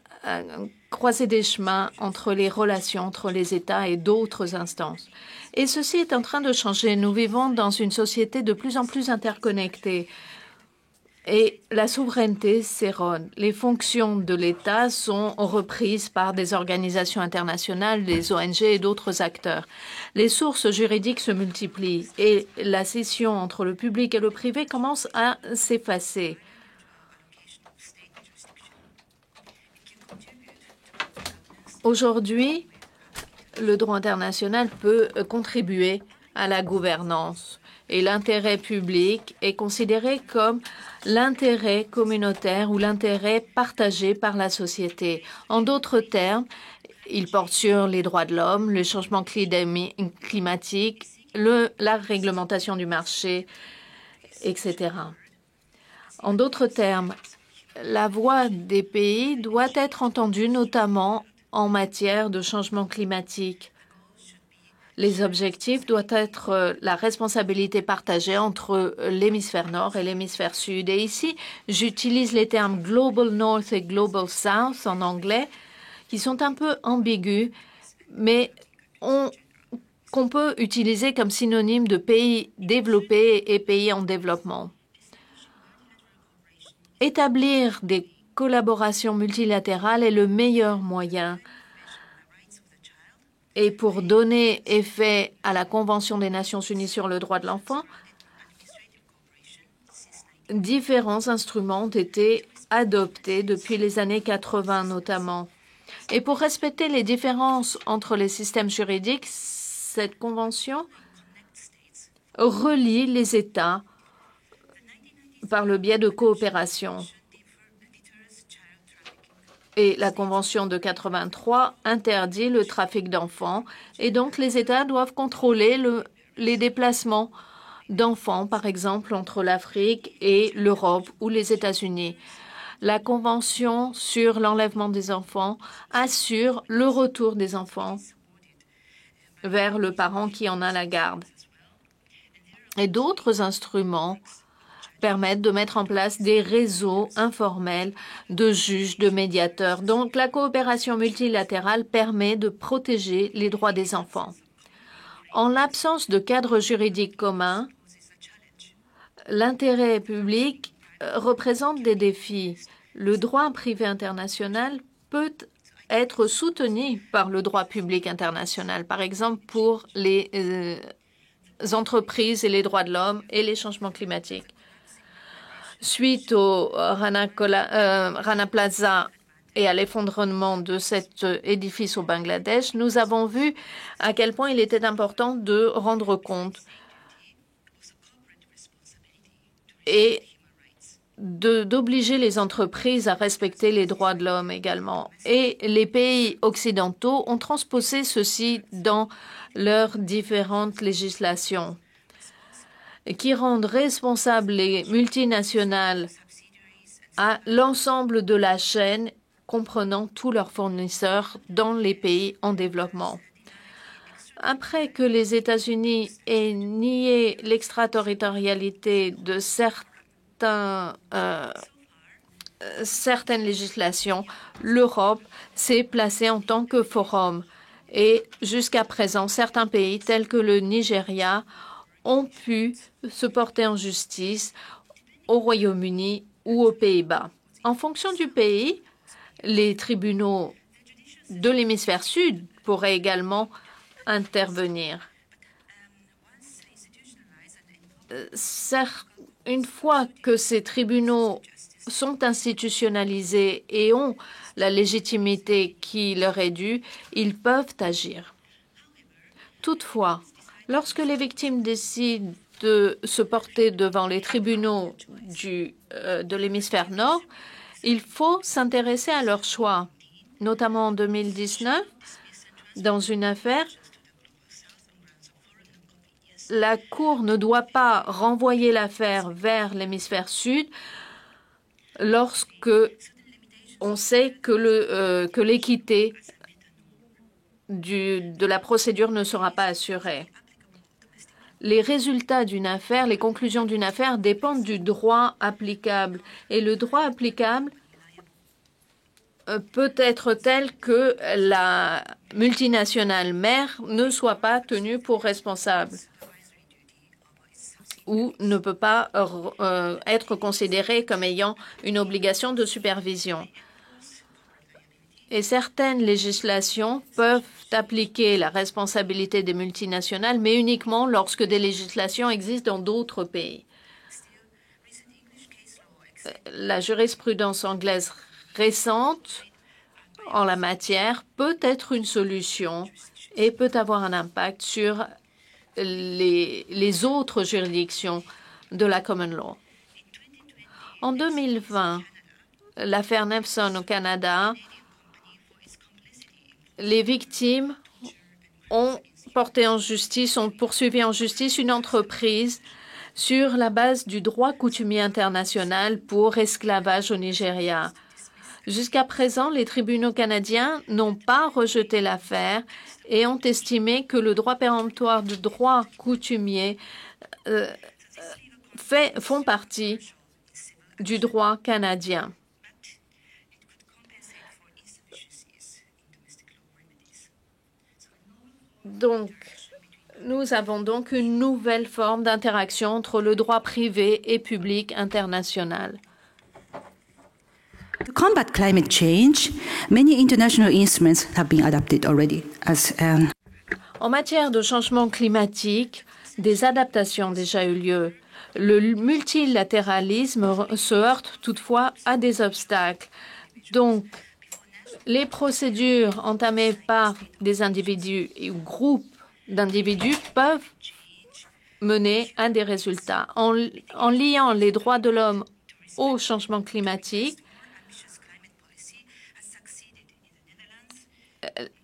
croisée des chemins entre les relations entre les États et d'autres instances. Et ceci est en train de changer. Nous vivons dans une société de plus en plus interconnectée. Et la souveraineté s'érode. Les fonctions de l'État sont reprises par des organisations internationales, des ONG et d'autres acteurs. Les sources juridiques se multiplient et la scission entre le public et le privé commence à s'effacer. Aujourd'hui, le droit international peut contribuer à la gouvernance et l'intérêt public est considéré comme l'intérêt communautaire ou l'intérêt partagé par la société. En d'autres termes, il porte sur les droits de l'homme, le changement climatique, la réglementation du marché, etc. En d'autres termes, la voix des pays doit être entendue notamment en matière de changement climatique. Les objectifs doivent être la responsabilité partagée entre l'hémisphère nord et l'hémisphère sud. Et ici, j'utilise les termes Global North et Global South en anglais, qui sont un peu ambigus, mais qu'on peut utiliser comme synonyme de pays développés et pays en développement. Établir des collaborations multilatérales est le meilleur moyen. Et pour donner effet à la Convention des Nations Unies sur le droit de l'enfant, différents instruments ont été adoptés depuis les années 80 notamment. Et pour respecter les différences entre les systèmes juridiques, cette convention relie les États par le biais de coopération. Et la Convention de 83 interdit le trafic d'enfants et donc les États doivent contrôler les déplacements d'enfants, par exemple, entre l'Afrique et l'Europe ou les États-Unis. La Convention sur l'enlèvement des enfants assure le retour des enfants vers le parent qui en a la garde. Et d'autres instruments permettent de mettre en place des réseaux informels de juges, de médiateurs. Donc, la coopération multilatérale permet de protéger les droits des enfants. En l'absence de cadre juridique commun, l'intérêt public représente des défis. Le droit privé international peut être soutenue par le droit public international, par exemple pour les entreprises et les droits de l'homme et les changements climatiques. Suite au Rana Plaza et à l'effondrement de cet édifice au Bangladesh, nous avons vu à quel point il était important de rendre compte et d'obliger les entreprises à respecter les droits de l'homme également. Et les pays occidentaux ont transposé ceci dans leurs différentes législations qui rendent responsables les multinationales à l'ensemble de la chaîne, comprenant tous leurs fournisseurs dans les pays en développement. Après que les États-Unis aient nié l'extraterritorialité de certaines législations, l'Europe s'est placée en tant que forum. Et jusqu'à présent, certains pays tels que le Nigeria ont pu se porter en justice au Royaume-Uni ou aux Pays-Bas. En fonction du pays, les tribunaux de l'hémisphère sud pourraient également intervenir. Une fois que ces tribunaux sont institutionnalisés et ont la légitimité qui leur est due, ils peuvent agir. Toutefois, lorsque les victimes décident de se porter devant les tribunaux de l'hémisphère nord, il faut s'intéresser à leur choix. Notamment en 2019, dans une affaire, la Cour ne doit pas renvoyer l'affaire vers l'hémisphère sud lorsque on sait que l'équité de la procédure ne sera pas assurée. Les résultats d'une affaire, les conclusions d'une affaire dépendent du droit applicable. Et le droit applicable peut être tel que la multinationale mère ne soit pas tenue pour responsable ou ne peut pas être considérée comme ayant une obligation de supervision. Et certaines législations peuvent appliquer la responsabilité des multinationales, mais uniquement lorsque des législations existent dans d'autres pays. La jurisprudence anglaise récente en la matière peut être une solution et peut avoir un impact sur les autres juridictions de la common law. En 2020, l'affaire Nevson au Canada, les victimes ont porté en justice, ont poursuivi en justice une entreprise sur la base du droit coutumier international pour esclavage au Nigeria. Jusqu'à présent, les tribunaux canadiens n'ont pas rejeté l'affaire et ont estimé que le droit péremptoire du droit coutumier font partie du droit canadien. Donc, nous avons donc une nouvelle forme d'interaction entre le droit privé et public international. To combat climate change, many international instruments have been adopted already. En matière de changement climatique, des adaptations ont déjà eu lieu. Le multilatéralisme se heurte toutefois à des obstacles. Donc, les procédures entamées par des individus ou groupes d'individus peuvent mener à des résultats. En liant les droits de l'homme au changement climatique,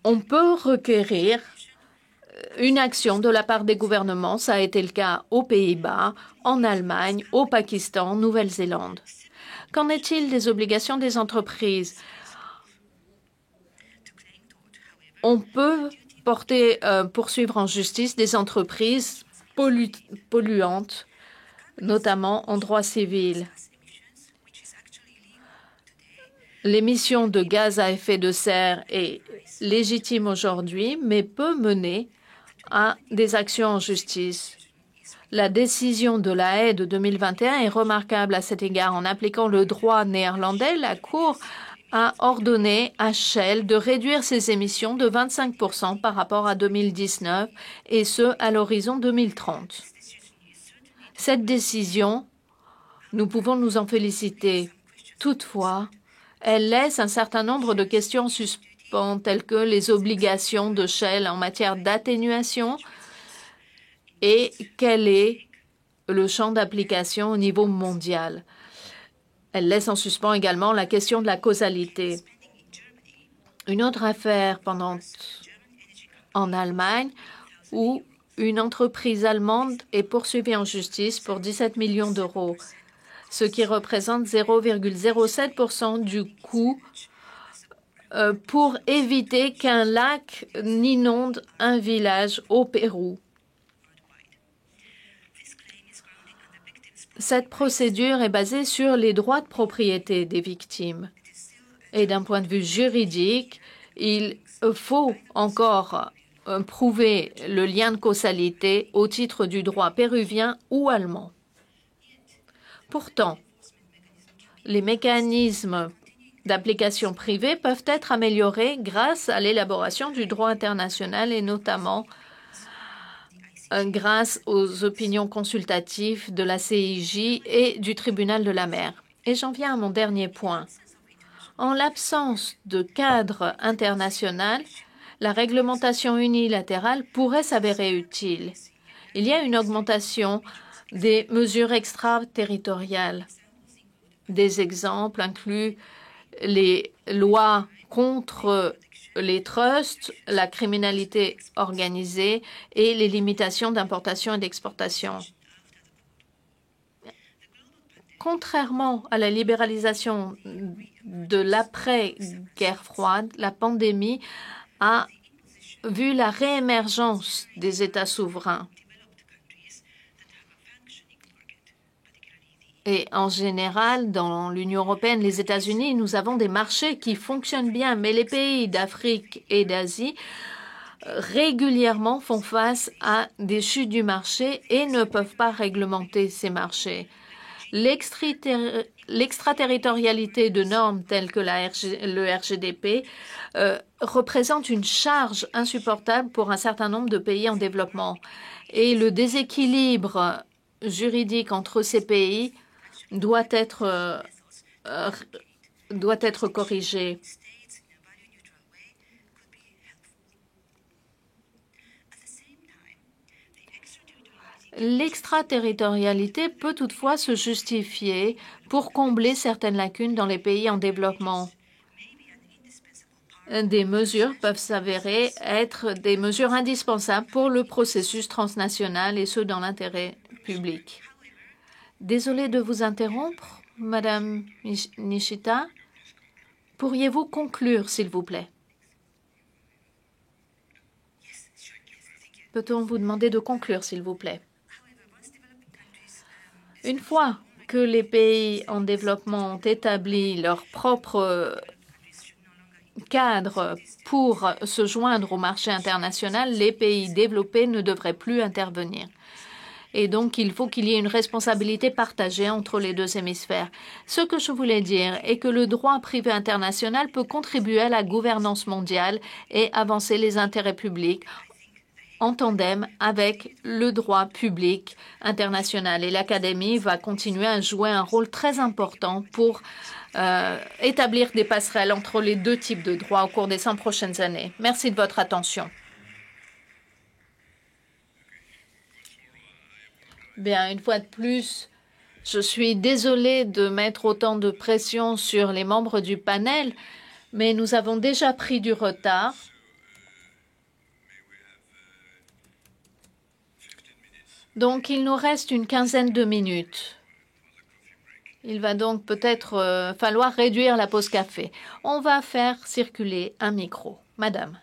on peut requérir une action de la part des gouvernements. Ça a été le cas aux Pays-Bas, en Allemagne, au Pakistan, en Nouvelle-Zélande. Qu'en est-il des obligations des entreprises? On peut poursuivre en justice des entreprises polluantes, notamment en droit civil. L'émission de gaz à effet de serre est légitime aujourd'hui, mais peut mener à des actions en justice. La décision de La Haye de 2021 est remarquable à cet égard. En appliquant le droit néerlandais, la Cour a ordonné à Shell de réduire ses émissions de 25% par rapport à 2019, et ce, à l'horizon 2030. Cette décision, nous pouvons nous en féliciter. Toutefois, elle laisse un certain nombre de questions en suspens, telles que les obligations de Shell en matière d'atténuation et quel est le champ d'application au niveau mondial. Elle laisse en suspens également la question de la causalité. Une autre affaire pendante en Allemagne où une entreprise allemande est poursuivie en justice pour 17 millions d'euros, ce qui représente 0,07% du coût pour éviter qu'un lac n'inonde un village au Pérou. Cette procédure est basée sur les droits de propriété des victimes. Et d'un point de vue juridique, il faut encore prouver le lien de causalité au titre du droit péruvien ou allemand. Pourtant, les mécanismes d'application privée peuvent être améliorés grâce à l'élaboration du droit international et notamment grâce aux opinions consultatives de la CIJ et du tribunal de la mer. Et j'en viens à mon dernier point. En l'absence de cadre international, la réglementation unilatérale pourrait s'avérer utile. Il y a une augmentation des mesures extraterritoriales. Des exemples incluent les lois contre les trusts, la criminalité organisée et les limitations d'importation et d'exportation. Contrairement à la libéralisation de l'après-guerre froide, la pandémie a vu la réémergence des États souverains. Et en général, dans l'Union européenne, les États-Unis, nous avons des marchés qui fonctionnent bien, mais les pays d'Afrique et d'Asie régulièrement font face à des chutes du marché et ne peuvent pas réglementer ces marchés. L'extraterritorialité de normes telles que le RGDP représente une charge insupportable pour un certain nombre de pays en développement. Et le déséquilibre juridique entre ces pays doit être corrigé. L'extraterritorialité peut toutefois se justifier pour combler certaines lacunes dans les pays en développement. Des mesures peuvent s'avérer être des mesures indispensables pour le processus transnational et ce dans l'intérêt public. Désolée de vous interrompre, Madame Nishita. Pourriez-vous conclure, s'il vous plaît? Peut-on vous demander de conclure, s'il vous plaît? Une fois que les pays en développement ont établi leur propre cadre pour se joindre au marché international, les pays développés ne devraient plus intervenir. Et donc, il faut qu'il y ait une responsabilité partagée entre les deux hémisphères. Ce que je voulais dire est que le droit privé international peut contribuer à la gouvernance mondiale et avancer les intérêts publics en tandem avec le droit public international. Et l'Académie va continuer à jouer un rôle très important pour établir des passerelles entre les deux types de droits au cours des 100 prochaines années. Merci de votre attention. Bien, une fois de plus, je suis désolée de mettre autant de pression sur les membres du panel, mais nous avons déjà pris du retard. Donc, il nous reste une quinzaine de minutes. Il va donc peut-être falloir réduire la pause café. On va faire circuler un micro. Madame.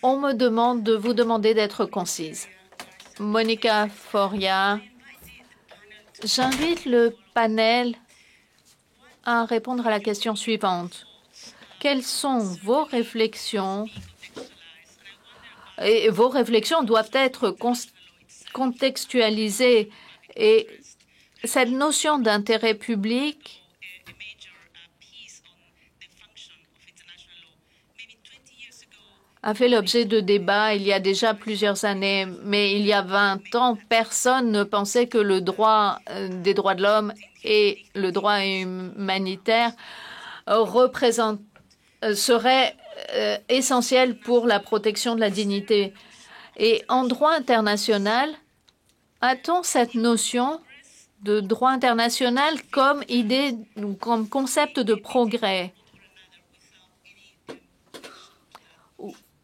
On me demande de vous demander d'être concise. Monica Foria, j'invite le panel à répondre à la question suivante. Quelles sont vos réflexions Et vos réflexions doivent être contextualisées. Et cette notion d'intérêt public a fait l'objet de débats il y a déjà plusieurs années, mais il y a 20 ans, personne ne pensait que le droit des droits de l'homme et le droit humanitaire seraient essentiels pour la protection de la dignité. Et en droit international, a-t-on cette notion de droit international comme idée, comme concept de progrès?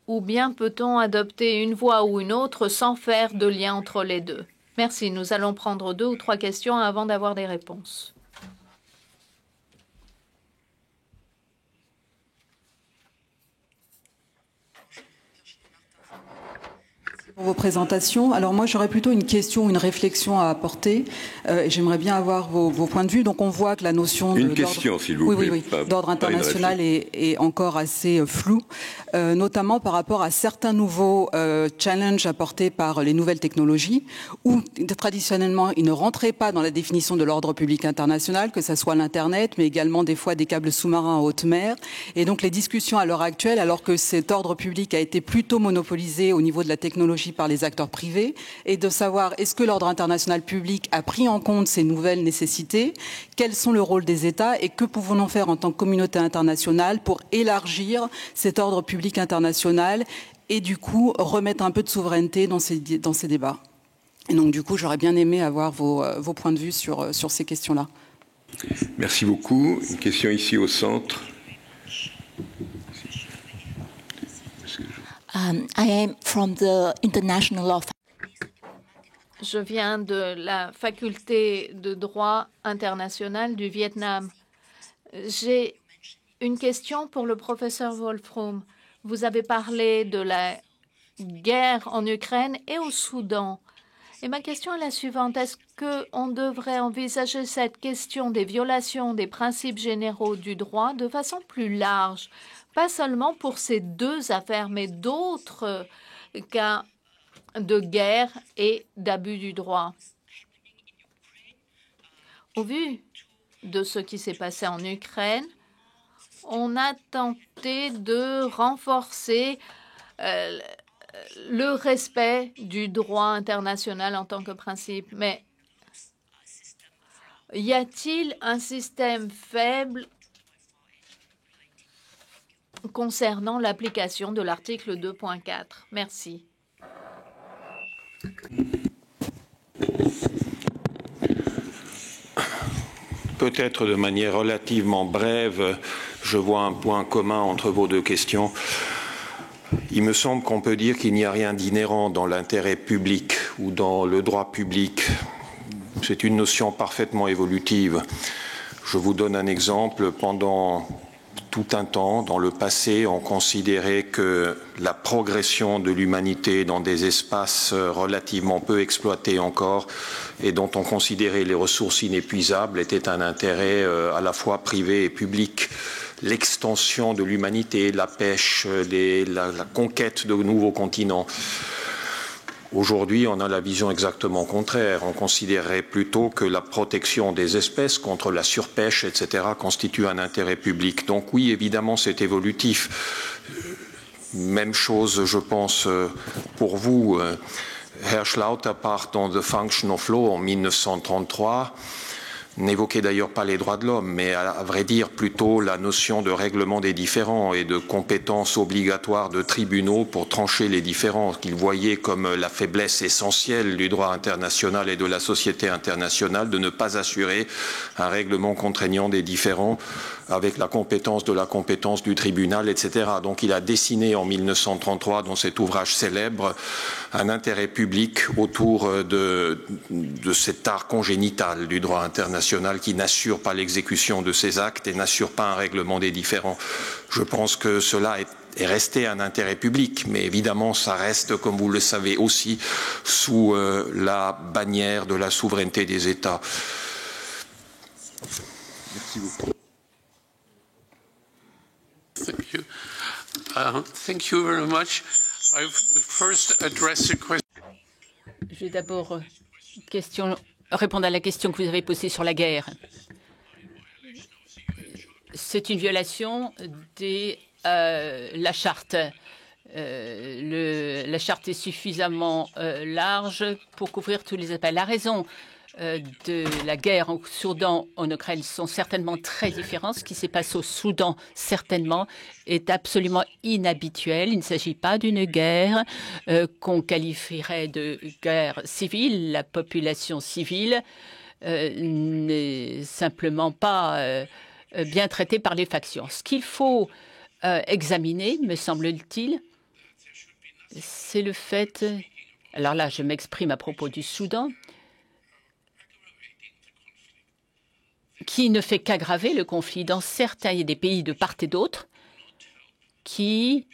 Ou bien peut-on adopter une voie ou une autre sans faire de lien entre les deux? Merci. Nous allons prendre 2 ou 3 questions avant d'avoir des réponses. Pour vos présentations. Alors moi, j'aurais plutôt une question, une réflexion à apporter. Et j'aimerais bien avoir vos points de vue. Donc on voit que la notion une question, s'il vous plaît, d'ordre international est encore assez floue, notamment par rapport à certains nouveaux challenges apportés par les nouvelles technologies, où traditionnellement ils ne rentraient pas dans la définition de l'ordre public international, que ce soit l'Internet, mais également des fois des câbles sous-marins en haute mer. Et donc les discussions à l'heure actuelle, alors que cet ordre public a été plutôt monopolisé au niveau de la technologie par les acteurs privés, et de savoir est-ce que l'ordre international public a pris en compte ces nouvelles nécessités, quels sont le rôle des États et que pouvons-nous faire en tant que communauté internationale pour élargir cet ordre public international et du coup remettre un peu de souveraineté dans ces débats. Et donc du coup j'aurais bien aimé avoir vos points de vue sur ces questions-là. Merci beaucoup. Une question ici au centre. I am from the International Law. Je viens de la faculté de droit international du Vietnam. J'ai une question pour le professeur Wolfram. Vous avez parlé de la guerre en Ukraine et au Soudan. Et ma question est la suivante. Est-ce qu'on devrait envisager cette question des violations des principes généraux du droit de façon plus large? Pas seulement pour ces 2 affaires, mais d'autres cas de guerre et d'abus du droit. Au vu de ce qui s'est passé en Ukraine, on a tenté de renforcer le respect du droit international en tant que principe. Mais y a-t-il un système faible concernant l'application de l'article 2.4? Merci. Peut-être de manière relativement brève, je vois un point commun entre vos 2 questions. Il me semble qu'on peut dire qu'il n'y a rien d'inhérent dans l'intérêt public ou dans le droit public. C'est une notion parfaitement évolutive. Je vous donne un exemple. Pendant tout un temps, dans le passé, on considérait que la progression de l'humanité dans des espaces relativement peu exploités encore et dont on considérait les ressources inépuisables était un intérêt à la fois privé et public. L'extension de l'humanité, la pêche, la conquête de nouveaux continents. Aujourd'hui, on a la vision exactement contraire. On considérerait plutôt que la protection des espèces contre la surpêche, etc., constitue un intérêt public. Donc oui, évidemment, c'est évolutif. Même chose, je pense, pour vous. Herr Schlauterpach, dans The Function of Law, en 1933, n'évoquait d'ailleurs pas les droits de l'homme, mais à vrai dire plutôt la notion de règlement des différends et de compétence obligatoire de tribunaux pour trancher les différends, qu'il voyait comme la faiblesse essentielle du droit international et de la société internationale de ne pas assurer un règlement contraignant des différends avec la compétence du tribunal, etc. Donc il a dessiné en 1933, dans cet ouvrage célèbre, un intérêt public autour de cet art congénital du droit international qui n'assure pas l'exécution de ces actes et n'assure pas un règlement des différends. Je pense que cela est resté un intérêt public, mais évidemment ça reste, comme vous le savez aussi, sous la bannière de la souveraineté des États. Merci beaucoup. Thank you. Thank you very much. Je vais d'abord répondre à la question que vous avez posée sur la guerre. C'est une violation de la charte. La charte est suffisamment large pour couvrir tous les aspects. La raison de la guerre au Soudan, en Ukraine, sont certainement très différentes. Ce qui s'est passé au Soudan, certainement, est absolument inhabituel. Il ne s'agit pas d'une guerre qu'on qualifierait de guerre civile. La population civile n'est simplement pas bien traitée par les factions. Ce qu'il faut examiner, me semble-t-il, c'est le fait, alors là je m'exprime à propos du Soudan, qui ne fait qu'aggraver le conflit. Dans certains, il y a des pays de part et d'autre qui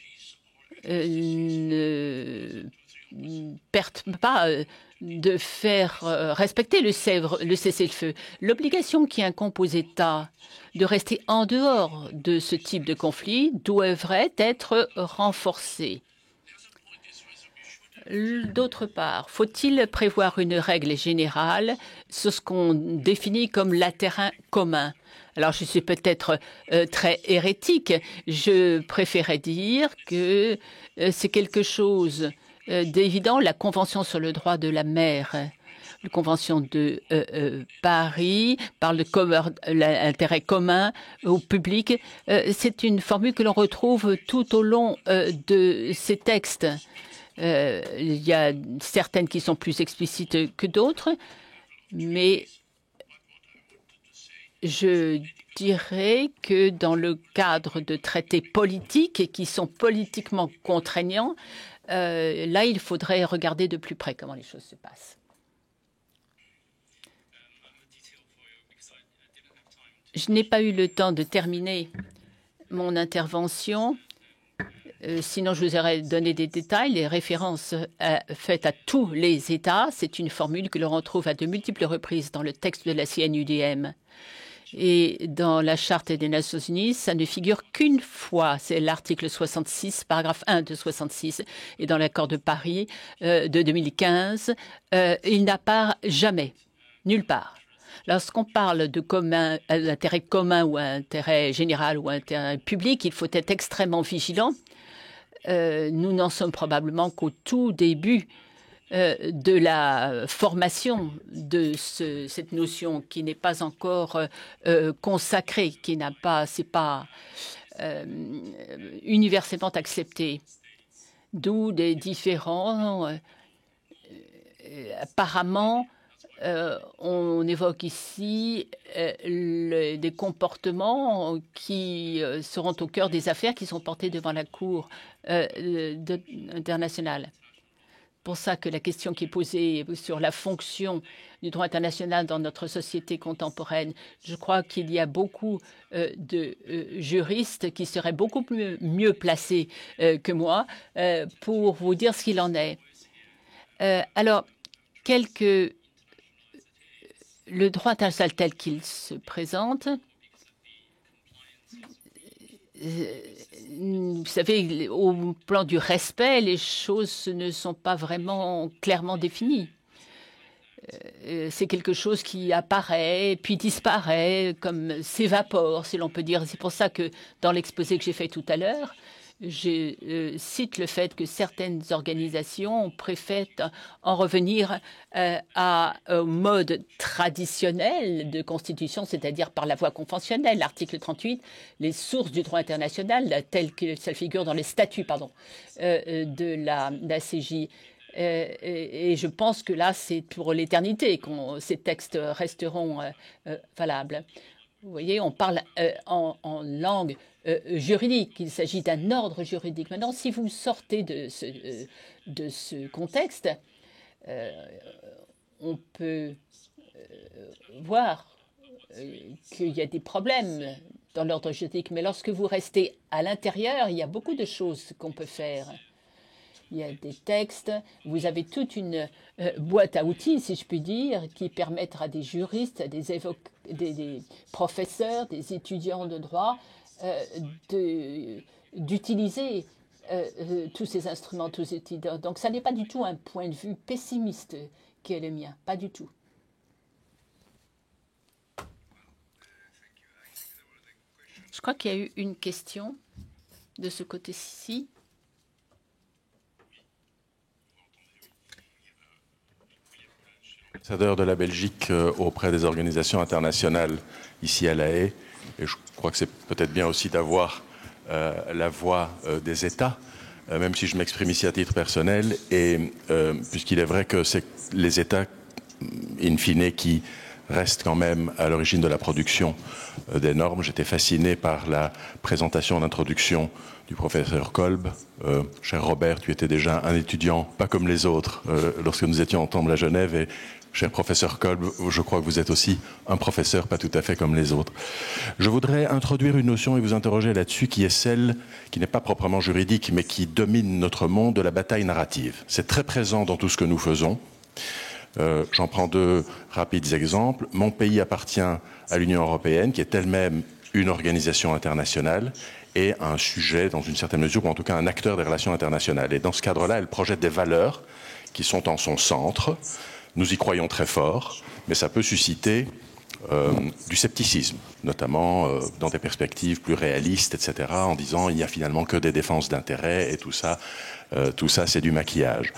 ne perdent pas de faire respecter le cessez-le-feu. L'obligation qui incombe aux États de rester en dehors de ce type de conflit devrait être renforcée. D'autre part, faut-il prévoir une règle générale sur ce qu'on définit comme la terrain commun? Alors, je suis peut-être très hérétique. Je préférais dire que c'est quelque chose d'évident. La Convention sur le droit de la mer, la Convention de Paris, parle de l'intérêt commun au public. C'est une formule que l'on retrouve tout au long de ces textes. Il y a certaines qui sont plus explicites que d'autres, mais je dirais que dans le cadre de traités politiques qui sont politiquement contraignants, là, il faudrait regarder de plus près comment les choses se passent. Je n'ai pas eu le temps de terminer mon intervention. Sinon, je vous aurais donné des détails. Les références faites à tous les États, c'est une formule que l'on retrouve à de multiples reprises dans le texte de la CNUDM. Et dans la Charte des Nations Unies, ça ne figure qu'une fois. C'est l'article 66, paragraphe 1 de 66. Et dans l'accord de Paris de 2015, il n'apparaît jamais, nulle part. Lorsqu'on parle d'intérêt commun ou intérêt général ou intérêt public, il faut être extrêmement vigilant. Nous n'en sommes probablement qu'au tout début de la formation de cette notion qui n'est pas encore consacrée, qui n'a pas, c'est pas universellement accepté. D'où des différents. Apparemment, on évoque ici des comportements qui seront au cœur des affaires qui sont portées devant la Cour internationale. Pour ça que la question qui est posée sur la fonction du droit international dans notre société contemporaine, je crois qu'il y a beaucoup de juristes qui seraient beaucoup mieux placés que moi pour vous dire ce qu'il en est. Alors, le droit international tel qu'il se présente, vous savez, au plan du respect, les choses ne sont pas vraiment clairement définies. C'est quelque chose qui apparaît, puis disparaît, comme s'évapore, si l'on peut dire. C'est pour ça que dans l'exposé que j'ai fait tout à l'heure, je cite le fait que certaines organisations préfèrent en revenir au mode traditionnel de constitution, c'est-à-dire par la voie conventionnelle. L'article 38, les sources du droit international, telles que ça figure dans les statuts de la CJ. Et je pense que là, c'est pour l'éternité que ces textes resteront valables. Vous voyez, on parle en langue juridique. Il s'agit d'un ordre juridique. Maintenant, si vous sortez de ce contexte, on peut voir qu'il y a des problèmes dans l'ordre juridique. Mais lorsque vous restez à l'intérieur, il y a beaucoup de choses qu'on peut faire. Il y a des textes, vous avez toute une boîte à outils, si je puis dire, qui permettent à des juristes, à des professeurs, des étudiants de droit d'utiliser tous ces instruments, tous ces outils. Donc, ça n'est pas du tout un point de vue pessimiste qui est le mien, pas du tout. Je crois qu'il y a eu une question de ce côté-ci. Ambassadeur de la Belgique auprès des organisations internationales ici à La Haye. Et je crois que c'est peut-être bien aussi d'avoir la voix des États, même si je m'exprime ici à titre personnel, et puisqu'il est vrai que c'est les États, in fine, qui restent quand même à l'origine de la production des normes. J'étais fasciné par la présentation d'introduction du professeur Kolb. Cher Robert, tu étais déjà un étudiant, pas comme les autres, lorsque nous étions ensemble à Genève, et cher professeur Kolb, je crois que vous êtes aussi un professeur pas tout à fait comme les autres. Je voudrais introduire une notion et vous interroger là-dessus qui est celle qui n'est pas proprement juridique mais qui domine notre monde de la bataille narrative. C'est très présent dans tout ce que nous faisons. J'en prends deux rapides exemples. Mon pays appartient à l'Union européenne qui est elle-même une organisation internationale et un sujet dans une certaine mesure ou en tout cas un acteur des relations internationales. Et dans ce cadre-là, elle projette des valeurs qui sont en son centre. Nous y croyons très fort, mais ça peut susciter du scepticisme, notamment dans des perspectives plus réalistes, etc., en disant il n'y a finalement que des défenses d'intérêt et tout ça c'est du maquillage.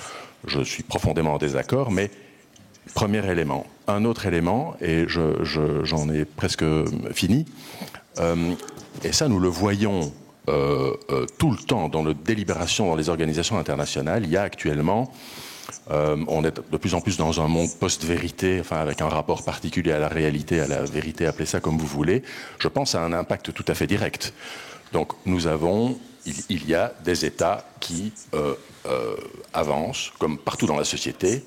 Je suis profondément en désaccord, mais premier élément. Un autre élément, et j'en ai presque fini, et ça nous le voyons tout le temps dans nos délibérations dans les organisations internationales, il y a actuellement... on est de plus en plus dans un monde post-vérité, enfin avec un rapport particulier à la réalité, à la vérité, appelez ça comme vous voulez. Je pense à un impact tout à fait direct. Donc il y a des États qui avancent, comme partout dans la société,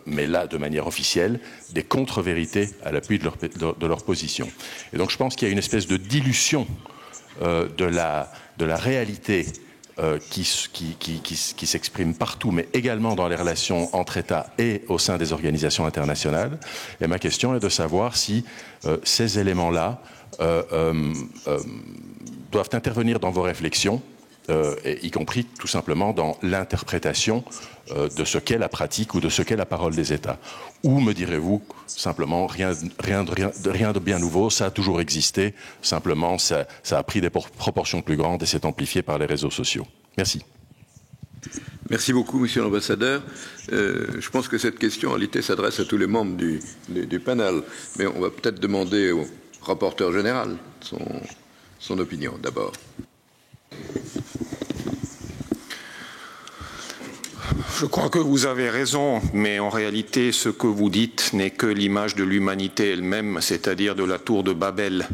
mais là de manière officielle, des contre-vérités à l'appui de leur position. Et donc je pense qu'il y a une espèce de dilution de la réalité qui s'exprime partout, mais également dans les relations entre États et au sein des organisations internationales. Et ma question est de savoir si ces éléments-là doivent intervenir dans vos réflexions, y compris tout simplement dans l'interprétation de ce qu'est la pratique ou de ce qu'est la parole des États. Ou me direz-vous simplement rien de bien nouveau, ça a toujours existé, simplement ça a pris des proportions plus grandes et s'est amplifié par les réseaux sociaux. Merci. Merci beaucoup, Monsieur l'Ambassadeur. Je pense que cette question, en réalité, s'adresse à tous les membres du panel, mais on va peut-être demander au rapporteur général son opinion d'abord. Je crois que vous avez raison, mais en réalité, ce que vous dites n'est que l'image de l'humanité elle-même, c'est-à-dire de la tour de Babel.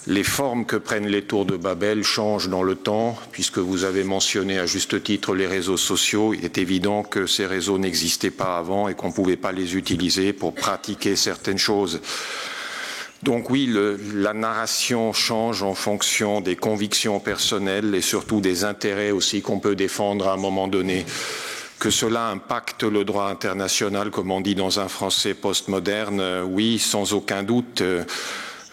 Les formes que prennent les tours de Babel changent dans le temps, puisque vous avez mentionné à juste titre les réseaux sociaux. Il est évident que ces réseaux n'existaient pas avant et qu'on ne pouvait pas les utiliser pour pratiquer certaines choses. Donc oui, la narration change en fonction des convictions personnelles et surtout des intérêts aussi qu'on peut défendre à un moment donné. Que cela impacte le droit international, comme on dit dans un français postmoderne, oui, sans aucun doute.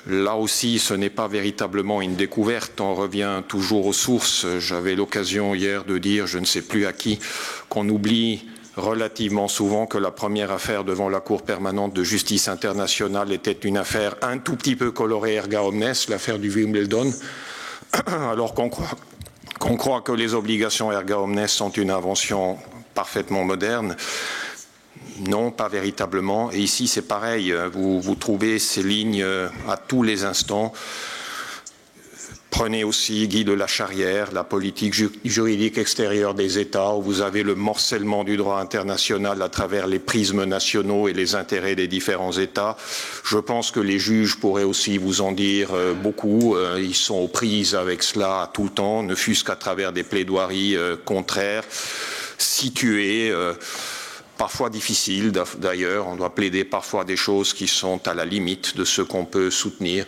Là aussi, ce n'est pas véritablement une découverte. On revient toujours aux sources. J'avais l'occasion hier de dire, je ne sais plus à qui, qu'on oublie relativement souvent que la première affaire devant la Cour permanente de justice internationale était une affaire un tout petit peu colorée erga omnes, l'affaire du Wimbledon, alors qu'on croit que les obligations erga omnes sont une invention parfaitement moderne. Non, pas véritablement. Et ici, c'est pareil. Vous trouvez ces lignes à tous les instants. Prenez aussi Guy de la Charrière, la politique juridique extérieure des États, où vous avez le morcellement du droit international à travers les prismes nationaux et les intérêts des différents États. Je pense que les juges pourraient aussi vous en dire beaucoup. Ils sont aux prises avec cela tout le temps, ne fût-ce qu'à travers des plaidoiries contraires, situées, parfois difficiles d'ailleurs. On doit plaider parfois des choses qui sont à la limite de ce qu'on peut soutenir.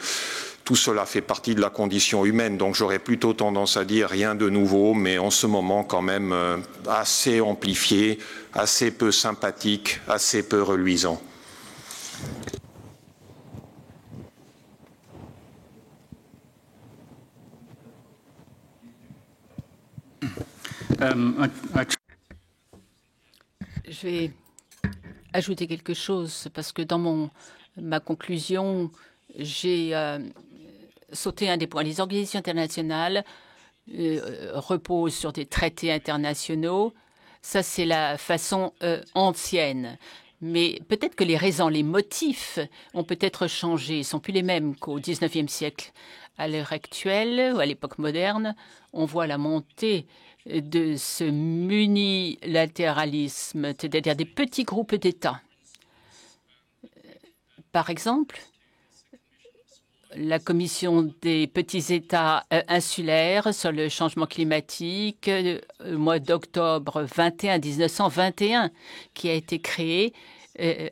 Tout cela fait partie de la condition humaine, donc j'aurais plutôt tendance à dire rien de nouveau, mais en ce moment quand même assez amplifié, assez peu sympathique, assez peu reluisant. Je vais ajouter quelque chose parce que dans ma conclusion, j'ai sauté un des points. Les organisations internationales reposent sur des traités internationaux. Ça, c'est la façon ancienne. Mais peut-être que les raisons, les motifs ont peut-être changé, ne sont plus les mêmes qu'au XIXe siècle. À l'heure actuelle, ou à l'époque moderne, on voit la montée de ce munilatéralisme, c'est-à-dire des petits groupes d'États. Par exemple, la Commission des petits États insulaires sur le changement climatique, au mois d'octobre 1921, qui a été créée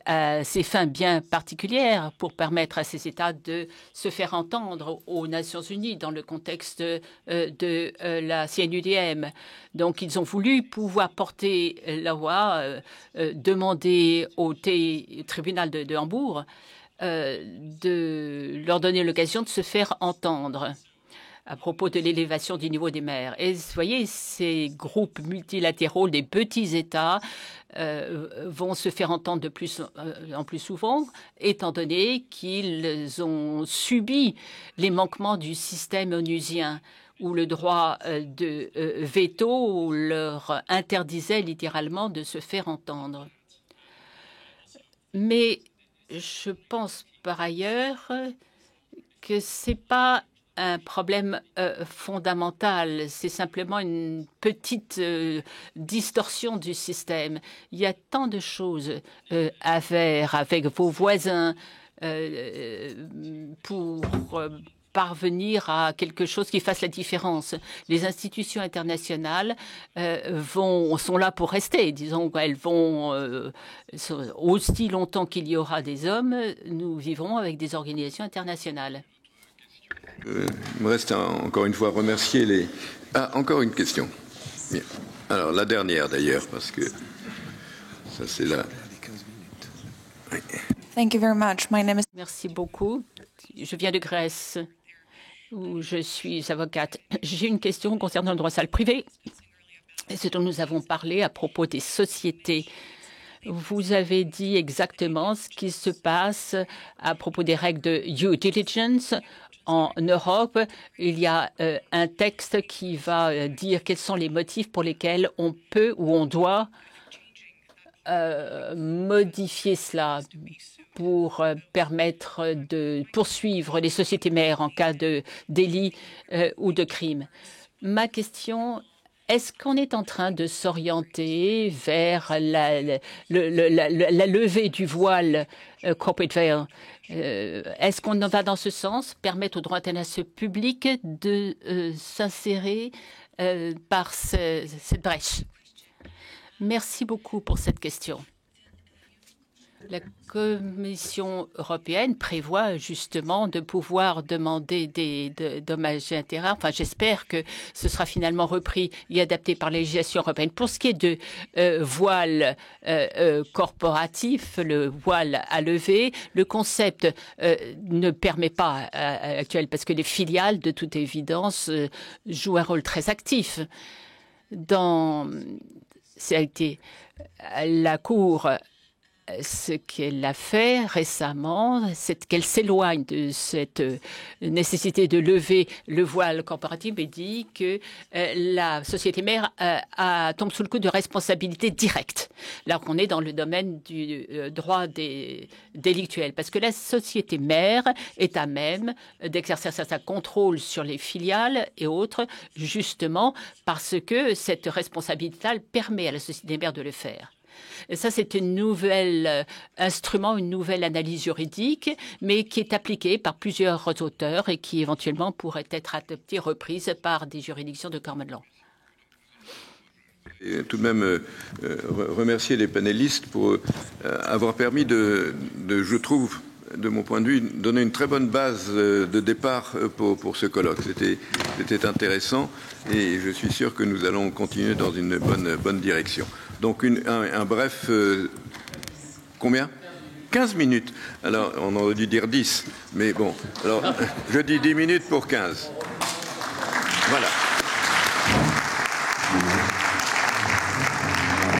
à ses fins bien particulières pour permettre à ces États de se faire entendre aux Nations Unies dans le contexte de la CNUDM. Donc, ils ont voulu pouvoir porter la voix, demander au tribunal de Hambourg de leur donner l'occasion de se faire entendre à propos de l'élévation du niveau des mers. Et vous voyez, ces groupes multilatéraux des petits États vont se faire entendre de plus en plus souvent, étant donné qu'ils ont subi les manquements du système onusien, où le droit de veto leur interdisait littéralement de se faire entendre. Mais je pense par ailleurs que ce n'est pas un problème fondamental, c'est simplement une petite distorsion du système. Il y a tant de choses à faire avec vos voisins pour parvenir à quelque chose qui fasse la différence. Les institutions internationales sont là pour rester. Disons qu'elles vont aussi longtemps qu'il y aura des hommes, nous vivrons avec des organisations internationales. Il me reste encore une fois à remercier les... Ah, encore une question. Bien. Alors, la dernière d'ailleurs, parce que ça c'est là. Oui. Thank you very much. My name is... Merci beaucoup. Je viens de Grèce, où je suis avocate. J'ai une question concernant le droit social privé, ce dont nous avons parlé à propos des sociétés. Vous avez dit exactement ce qui se passe à propos des règles de due diligence. En Europe, il y a un texte qui va dire quels sont les motifs pour lesquels on peut ou on doit modifier cela pour permettre de poursuivre les sociétés mères en cas de délit ou de crime. Ma question, est-ce qu'on est en train de s'orienter vers la levée du voile corporate veil? Est-ce qu'on va dans ce sens, permettre au droit international public de s'insérer par cette brèche? Merci beaucoup pour cette question. La Commission européenne prévoit justement de pouvoir demander des dommages et intérêts. Enfin, j'espère que ce sera finalement repris et adapté par la législation européenne. Pour ce qui est de voile corporatif, le voile à lever, le concept ne permet pas actuel parce que les filiales, de toute évidence, jouent un rôle très actif. Ça a été la Cour. Ce qu'elle a fait récemment, c'est qu'elle s'éloigne de cette nécessité de lever le voile corporatif et dit que la société mère tombe sous le coup de responsabilité directe. Là, on est dans le domaine du droit délictuel, parce que la société mère est à même d'exercer certain contrôle sur les filiales et autres, justement parce que cette responsabilité permet à la société mère de le faire. Et ça, c'est un nouvel instrument, une nouvelle analyse juridique, mais qui est appliquée par plusieurs auteurs et qui éventuellement pourrait être adoptée, reprise par des juridictions de common law. Et tout de même remercier les panélistes pour avoir permis je trouve, de mon point de vue, donner une très bonne base de départ pour ce colloque. C'était intéressant et je suis sûr que nous allons continuer dans une bonne direction. Donc un bref... combien 15 minutes. Alors, on aurait dû dire 10. Mais bon, alors je dis 10 minutes pour 15. Voilà.